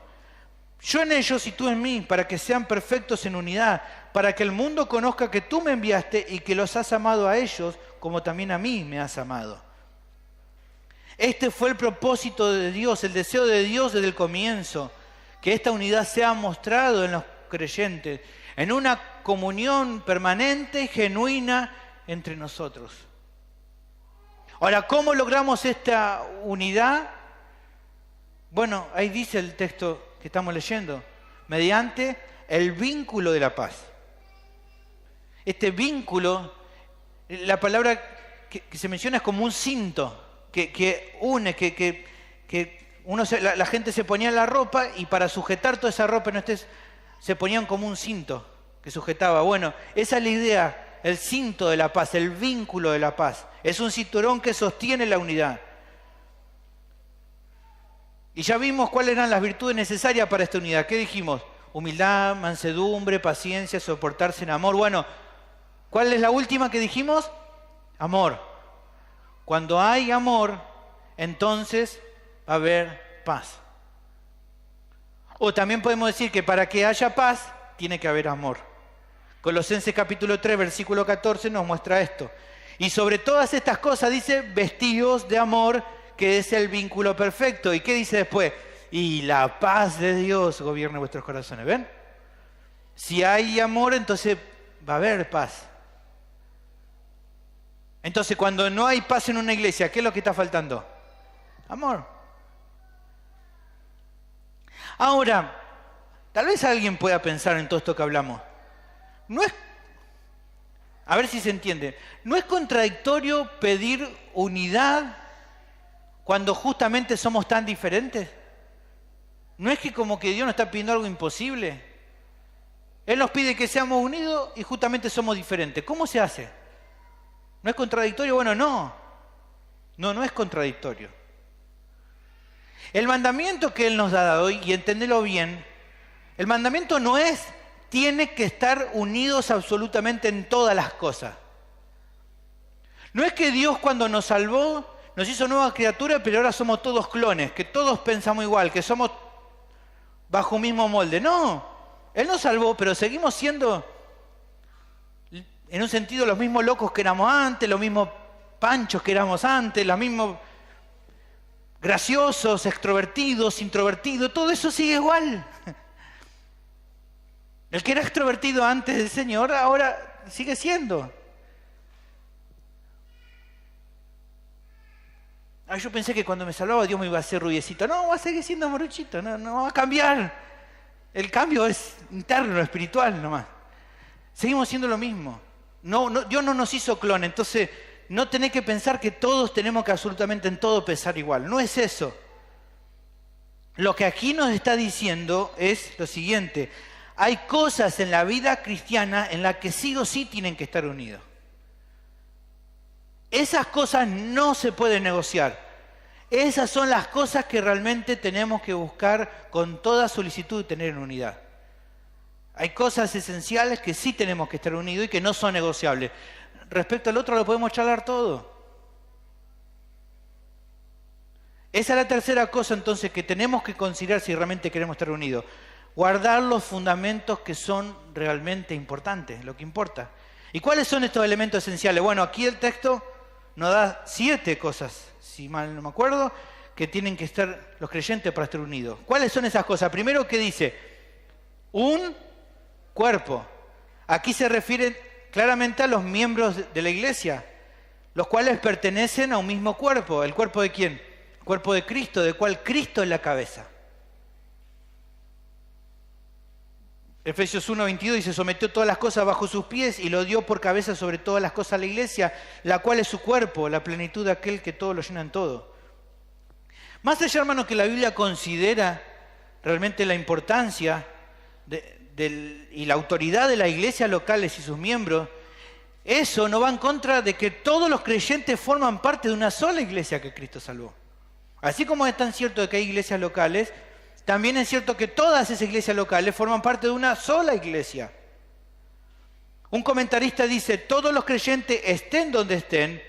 Yo en ellos y tú en mí, para que sean perfectos en unidad, para que el mundo conozca que tú me enviaste y que los has amado a ellos, como también a mí me has amado. Este fue el propósito de Dios, el deseo de Dios desde el comienzo, que esta unidad sea mostrado en los creyentes, en una comunión permanente y genuina entre nosotros. Ahora, ¿cómo logramos esta unidad? Bueno, ahí dice el texto que estamos leyendo, mediante el vínculo de la paz. Este vínculo, la palabra que se menciona es como un cinto que une, que la gente se ponía en la ropa y para sujetar toda esa ropa se ponían como un cinto que sujetaba. Bueno, esa es la idea, el cinto de la paz, el vínculo de la paz. Es un cinturón que sostiene la unidad. Y ya vimos cuáles eran las virtudes necesarias para esta unidad. ¿Qué dijimos? Humildad, mansedumbre, paciencia, soportarse en amor. Bueno, ¿cuál es la última que dijimos? Amor. Cuando hay amor, entonces va a haber paz. O también podemos decir que para que haya paz, tiene que haber amor. Colosenses capítulo 3, versículo 14 nos muestra esto. Y sobre todas estas cosas dice, vestidos de amor, que es el vínculo perfecto. ¿Y qué dice después? Y la paz de Dios gobierne vuestros corazones. ¿Ven? Si hay amor, entonces va a haber paz. Entonces, cuando no hay paz en una iglesia, ¿qué es lo que está faltando? Amor. Ahora, tal vez alguien pueda pensar en todo esto que hablamos. No es, a ver si se entiende, ¿no es contradictorio pedir unidad cuando justamente somos tan diferentes? ¿No es que como que Dios nos está pidiendo algo imposible? Él nos pide que seamos unidos y justamente somos diferentes. ¿Cómo se hace? ¿No es contradictorio? Bueno, no es contradictorio. El mandamiento que Él nos ha dado, y entenderlo bien, el mandamiento no es, tiene que estar unidos absolutamente en todas las cosas. No es que Dios cuando nos salvó, nos hizo nueva criatura, pero ahora somos todos clones, que todos pensamos igual, que somos bajo un mismo molde. No, Él nos salvó, pero seguimos siendo, en un sentido, los mismos locos que éramos antes, los mismos panchos que éramos antes, los mismos graciosos, extrovertidos, introvertidos, todo eso sigue igual. El que era extrovertido antes del Señor, ahora sigue siendo. Yo pensé que cuando me salvaba Dios me iba a hacer rubiecito. No, va a seguir siendo morochito, no va a cambiar. El cambio es interno, espiritual nomás. Seguimos siendo lo mismo. Dios no nos hizo clon, entonces no tenés que pensar que todos tenemos que absolutamente en todo pensar igual. No es eso. lo que aquí nos está diciendo es lo siguiente: hay cosas en la vida cristiana en las que sí o sí tienen que estar unidos. Esas cosas no se pueden negociar. Esas son las cosas que realmente tenemos que buscar con toda solicitud de tener en unidad. Hay cosas esenciales que sí tenemos que estar unidos y que no son negociables. Respecto al otro lo podemos charlar todo. Esa es la tercera cosa entonces que tenemos que considerar si realmente queremos estar unidos. Guardar los fundamentos que son realmente importantes, lo que importa. ¿Y cuáles son estos elementos esenciales? Bueno, aquí el texto nos da 7 cosas, si mal no me acuerdo, que tienen que estar los creyentes para estar unidos. ¿Cuáles son esas cosas? Primero, que dice, un cuerpo. Aquí se refiere claramente a los miembros de la iglesia, los cuales pertenecen a un mismo cuerpo. ¿El cuerpo de quién? El cuerpo de Cristo, del cual Cristo es la cabeza. Efesios 1:22 dice, sometió todas las cosas bajo sus pies y lo dio por cabeza sobre todas las cosas a la iglesia, la cual es su cuerpo, la plenitud de aquel que todo lo llena en todo. Más allá, hermanos, que la Biblia considera realmente la importancia y la autoridad de las iglesias locales y sus miembros, eso no va en contra de que todos los creyentes forman parte de una sola iglesia que Cristo salvó. Así como es tan cierto de que hay iglesias locales, también es cierto que todas esas iglesias locales forman parte de una sola iglesia. Un comentarista dice, todos los creyentes, estén donde estén,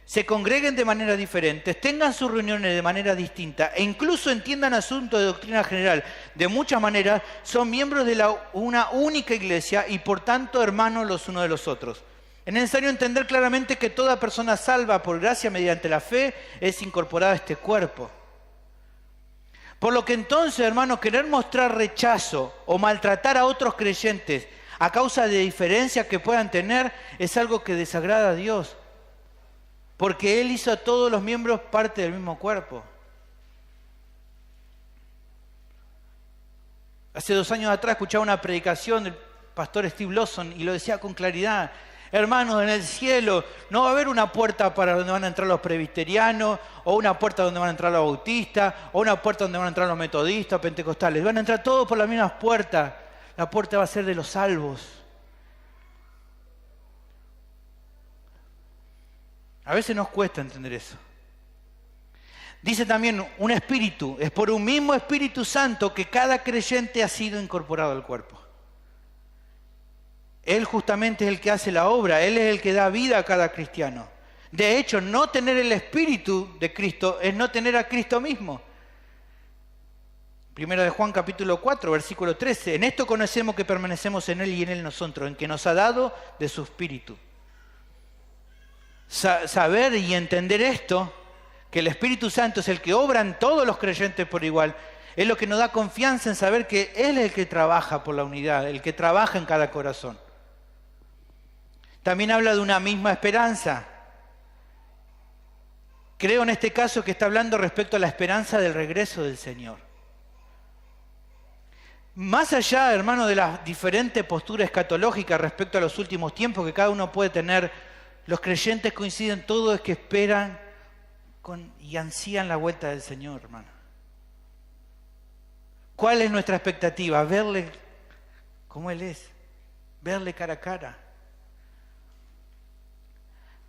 se congreguen de manera diferente, tengan sus reuniones de manera distinta e incluso entiendan asuntos de doctrina general de muchas maneras, son miembros de una única iglesia y por tanto hermanos los unos de los otros. Es necesario entender claramente que toda persona salva por gracia mediante la fe es incorporada a este cuerpo. Por lo que entonces, hermanos, querer mostrar rechazo o maltratar a otros creyentes a causa de diferencias que puedan tener es algo que desagrada a Dios. Porque Él hizo a todos los miembros parte del mismo cuerpo. Hace 2 años atrás escuchaba una predicación del pastor Steve Lawson y lo decía con claridad. Hermanos, en el cielo no va a haber una puerta para donde van a entrar los presbiterianos, o una puerta donde van a entrar los bautistas, o una puerta donde van a entrar los metodistas, pentecostales. Van a entrar todos por las mismas puertas. La puerta va a ser de los salvos. A veces nos cuesta entender eso. Dice también un espíritu. Es por un mismo Espíritu Santo que cada creyente ha sido incorporado al cuerpo. Él justamente es el que hace la obra, Él es el que da vida a cada cristiano. De hecho, no tener el Espíritu de Cristo es no tener a Cristo mismo. Primera de Juan capítulo 4, versículo 13. En esto conocemos que permanecemos en Él y en Él nosotros, en que nos ha dado de su Espíritu. Saber y entender esto, que el Espíritu Santo es el que obra en todos los creyentes por igual, es lo que nos da confianza en saber que Él es el que trabaja por la unidad, el que trabaja en cada corazón. También habla de una misma esperanza. Creo en este caso que está hablando respecto a la esperanza del regreso del Señor. Más allá, hermano, de las diferentes posturas escatológicas respecto a los últimos tiempos que cada uno puede tener, los creyentes coinciden todos es que esperan y ansían la vuelta del Señor, hermano. ¿Cuál es nuestra expectativa? Verle como Él es, verle cara a cara.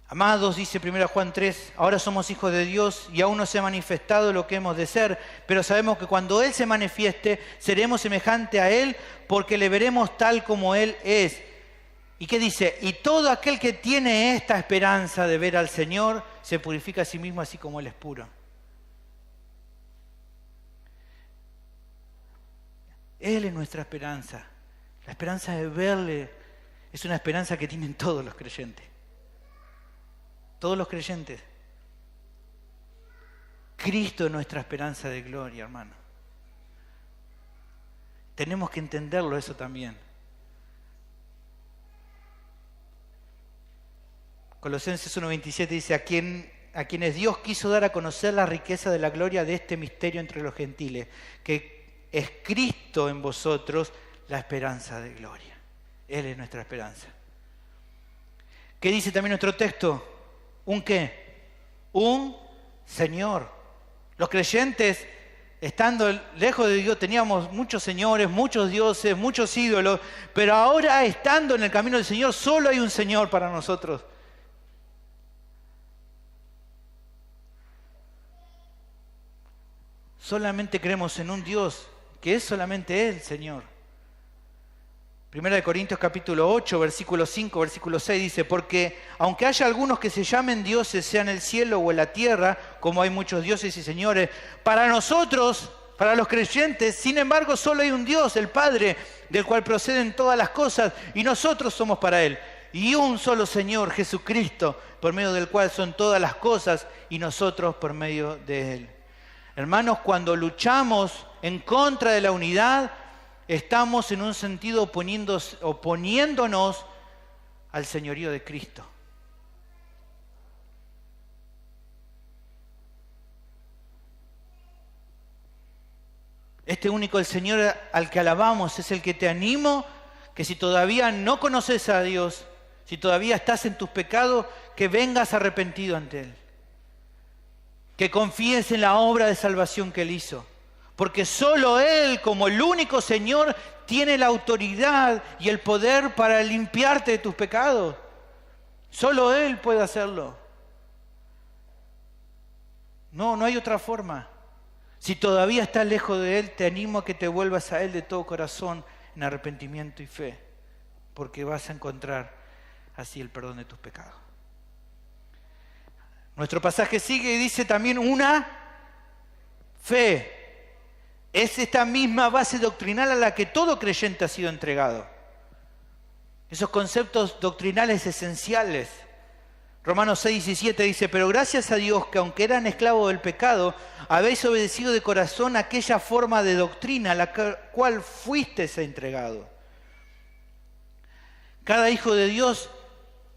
Amados, dice 1 Juan 3, ahora somos hijos de Dios y aún no se ha manifestado lo que hemos de ser, pero sabemos que cuando Él se manifieste, seremos semejantes a Él porque le veremos tal como Él es. ¿Y qué dice? Y todo aquel que tiene esta esperanza de ver al Señor, se purifica a sí mismo así como Él es puro. Él es nuestra esperanza. La esperanza de verle es una esperanza que tienen todos los creyentes. Todos los creyentes. Cristo es nuestra esperanza de gloria, hermano. Tenemos que entenderlo eso también. Colosenses 1:27 dice, a quienes Dios quiso dar a conocer la riqueza de la gloria de este misterio entre los gentiles, que es Cristo en vosotros la esperanza de gloria. Él es nuestra esperanza. ¿Qué dice también nuestro texto? ¿Un qué? Un Señor. Los creyentes estando lejos de Dios, teníamos muchos señores, muchos dioses, muchos ídolos, pero ahora estando en el camino del Señor, solo hay un Señor para nosotros. Solamente creemos en un Dios, que es solamente Él, Señor. Primera de Corintios capítulo 8, versículo 5, versículo 6 dice, porque aunque haya algunos que se llamen dioses, sea en el cielo o en la tierra, como hay muchos dioses y señores, para nosotros, para los creyentes, sin embargo, solo hay un Dios, el Padre, del cual proceden todas las cosas, y nosotros somos para Él. Y un solo Señor, Jesucristo, por medio del cual son todas las cosas, y nosotros por medio de Él. Hermanos, cuando luchamos en contra de la unidad, estamos en un sentido oponiéndonos al señorío de Cristo. Este único, el Señor al que alabamos, es el que te animo, que si todavía no conoces a Dios, si todavía estás en tus pecados, que vengas arrepentido ante Él. Que confíes en la obra de salvación que Él hizo. Porque solo Él, como el único Señor, tiene la autoridad y el poder para limpiarte de tus pecados. Solo Él puede hacerlo. No hay otra forma. Si todavía estás lejos de Él, te animo a que te vuelvas a Él de todo corazón en arrepentimiento y fe. Porque vas a encontrar así el perdón de tus pecados. Nuestro pasaje sigue y dice también una fe. Es esta misma base doctrinal a la que todo creyente ha sido entregado. Esos conceptos doctrinales esenciales. Romanos 6, 17 dice, pero gracias a Dios que aunque eran esclavos del pecado, habéis obedecido de corazón aquella forma de doctrina a la cual fuisteis entregado. Cada hijo de Dios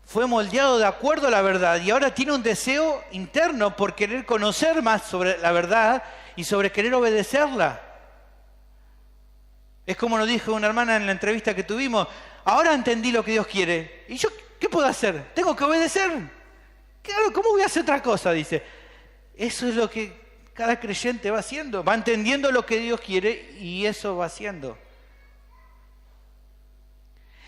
fue moldeado de acuerdo a la verdad y ahora tiene un deseo interno por querer conocer más sobre la verdad y sobre querer obedecerla. Es como nos dijo una hermana en la entrevista que tuvimos, ahora entendí lo que Dios quiere. ¿Y yo qué puedo hacer? ¿Tengo que obedecer? Claro, ¿cómo voy a hacer otra cosa? Dice. Eso es lo que cada creyente va haciendo. Va entendiendo lo que Dios quiere y eso va haciendo.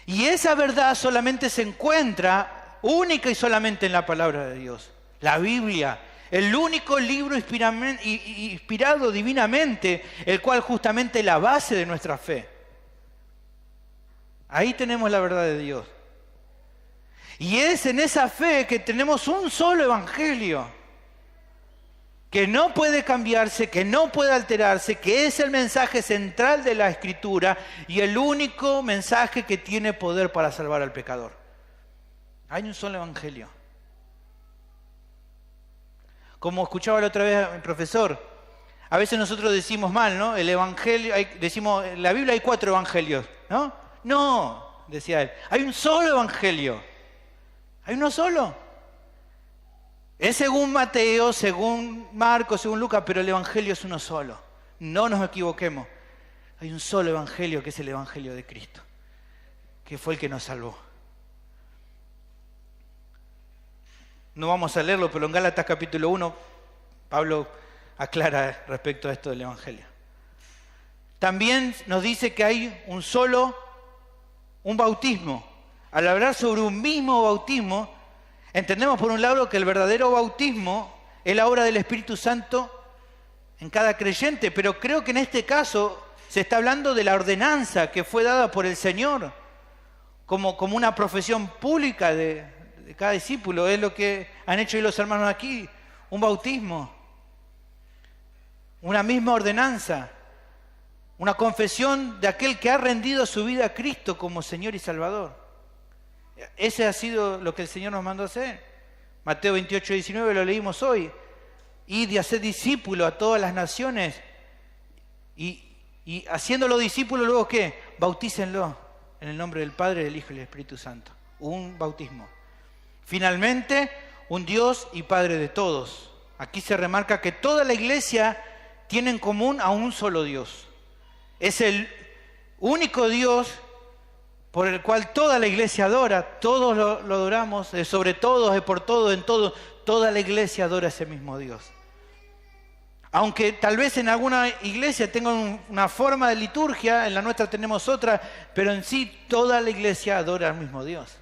Y esa verdad solamente se encuentra única y solamente en la palabra de Dios. La Biblia, el único libro inspirado divinamente, el cual justamente es la base de nuestra fe. Ahí tenemos la verdad de Dios. Y es en esa fe que tenemos un solo evangelio, que no puede cambiarse, que no puede alterarse, que es el mensaje central de la Escritura y el único mensaje que tiene poder para salvar al pecador. Hay un solo evangelio. Como escuchaba la otra vez el profesor, a veces nosotros decimos mal, ¿no? El evangelio, decimos, en la Biblia hay 4 evangelios, ¿no? No, decía él, hay un solo evangelio. Hay uno solo. Es según Mateo, según Marcos, según Lucas, pero el evangelio es uno solo. No nos equivoquemos. Hay un solo evangelio que es el evangelio de Cristo, que fue el que nos salvó. No vamos a leerlo, pero en Gálatas capítulo 1, Pablo aclara respecto a esto del evangelio. También nos dice que hay un bautismo. Al hablar sobre un mismo bautismo, entendemos por un lado que el verdadero bautismo es la obra del Espíritu Santo en cada creyente, pero creo que en este caso se está hablando de la ordenanza que fue dada por el Señor como una profesión pública de cada discípulo. Es lo que han hecho hoy los hermanos aquí, un bautismo, una misma ordenanza, una confesión de aquel que ha rendido su vida a Cristo como Señor y Salvador. Ese ha sido lo que el Señor nos mandó a hacer. Mateo 28, 19 lo leímos hoy. Id y haced discípulos a todas las naciones. Y haciéndolo discípulos, luego ¿qué? Bautícenlo en el nombre del Padre, del Hijo y del Espíritu Santo. Un bautismo. Finalmente, un Dios y Padre de todos. Aquí se remarca que toda la iglesia tiene en común a un solo Dios. Es el único Dios por el cual toda la iglesia adora, todos lo adoramos, es sobre todos, es por todo, en todo, toda la iglesia adora a ese mismo Dios. Aunque tal vez en alguna iglesia tengan una forma de liturgia, en la nuestra tenemos otra, pero en sí toda la iglesia adora al mismo Dios.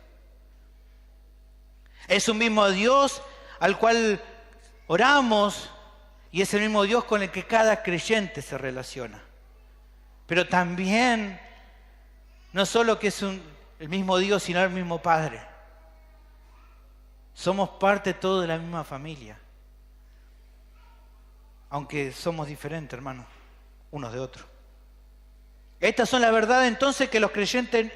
Es un mismo Dios al cual oramos y es el mismo Dios con el que cada creyente se relaciona. Pero también, no solo que es el mismo Dios, sino el mismo Padre. Somos parte todos de la misma familia. Aunque somos diferentes, hermanos, unos de otros. Estas son las verdades entonces que los creyentes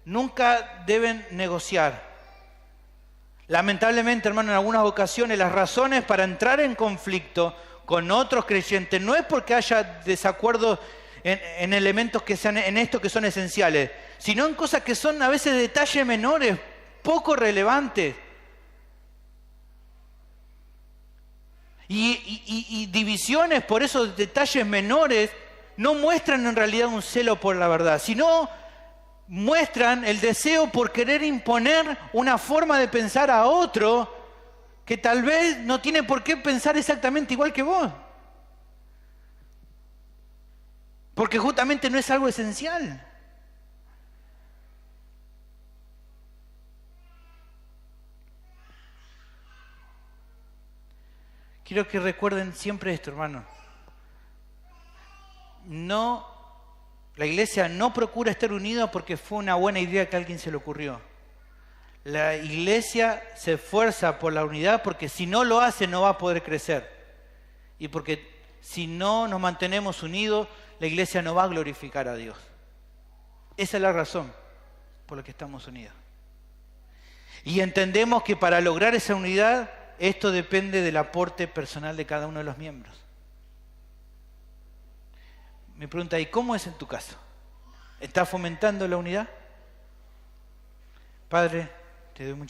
nunca deben negociar. Lamentablemente, hermano, en algunas ocasiones las razones para entrar en conflicto con otros creyentes no es porque haya desacuerdos en elementos que sean en esto que son esenciales, sino en cosas que son a veces detalles menores, poco relevantes. Y divisiones por esos detalles menores no muestran en realidad un celo por la verdad, sino muestran el deseo por querer imponer una forma de pensar a otro que tal vez no tiene por qué pensar exactamente igual que vos. Porque justamente no es algo esencial. Quiero que recuerden siempre esto, hermano. La iglesia no procura estar unida porque fue una buena idea que a alguien se le ocurrió. La iglesia se esfuerza por la unidad porque si no lo hace no va a poder crecer. Y porque si no nos mantenemos unidos, la iglesia no va a glorificar a Dios. Esa es la razón por la que estamos unidos. Y entendemos que para lograr esa unidad, esto depende del aporte personal de cada uno de los miembros. Mi pregunta es, ¿cómo es en tu caso? ¿Estás fomentando la unidad? Padre, te doy muchas gracias.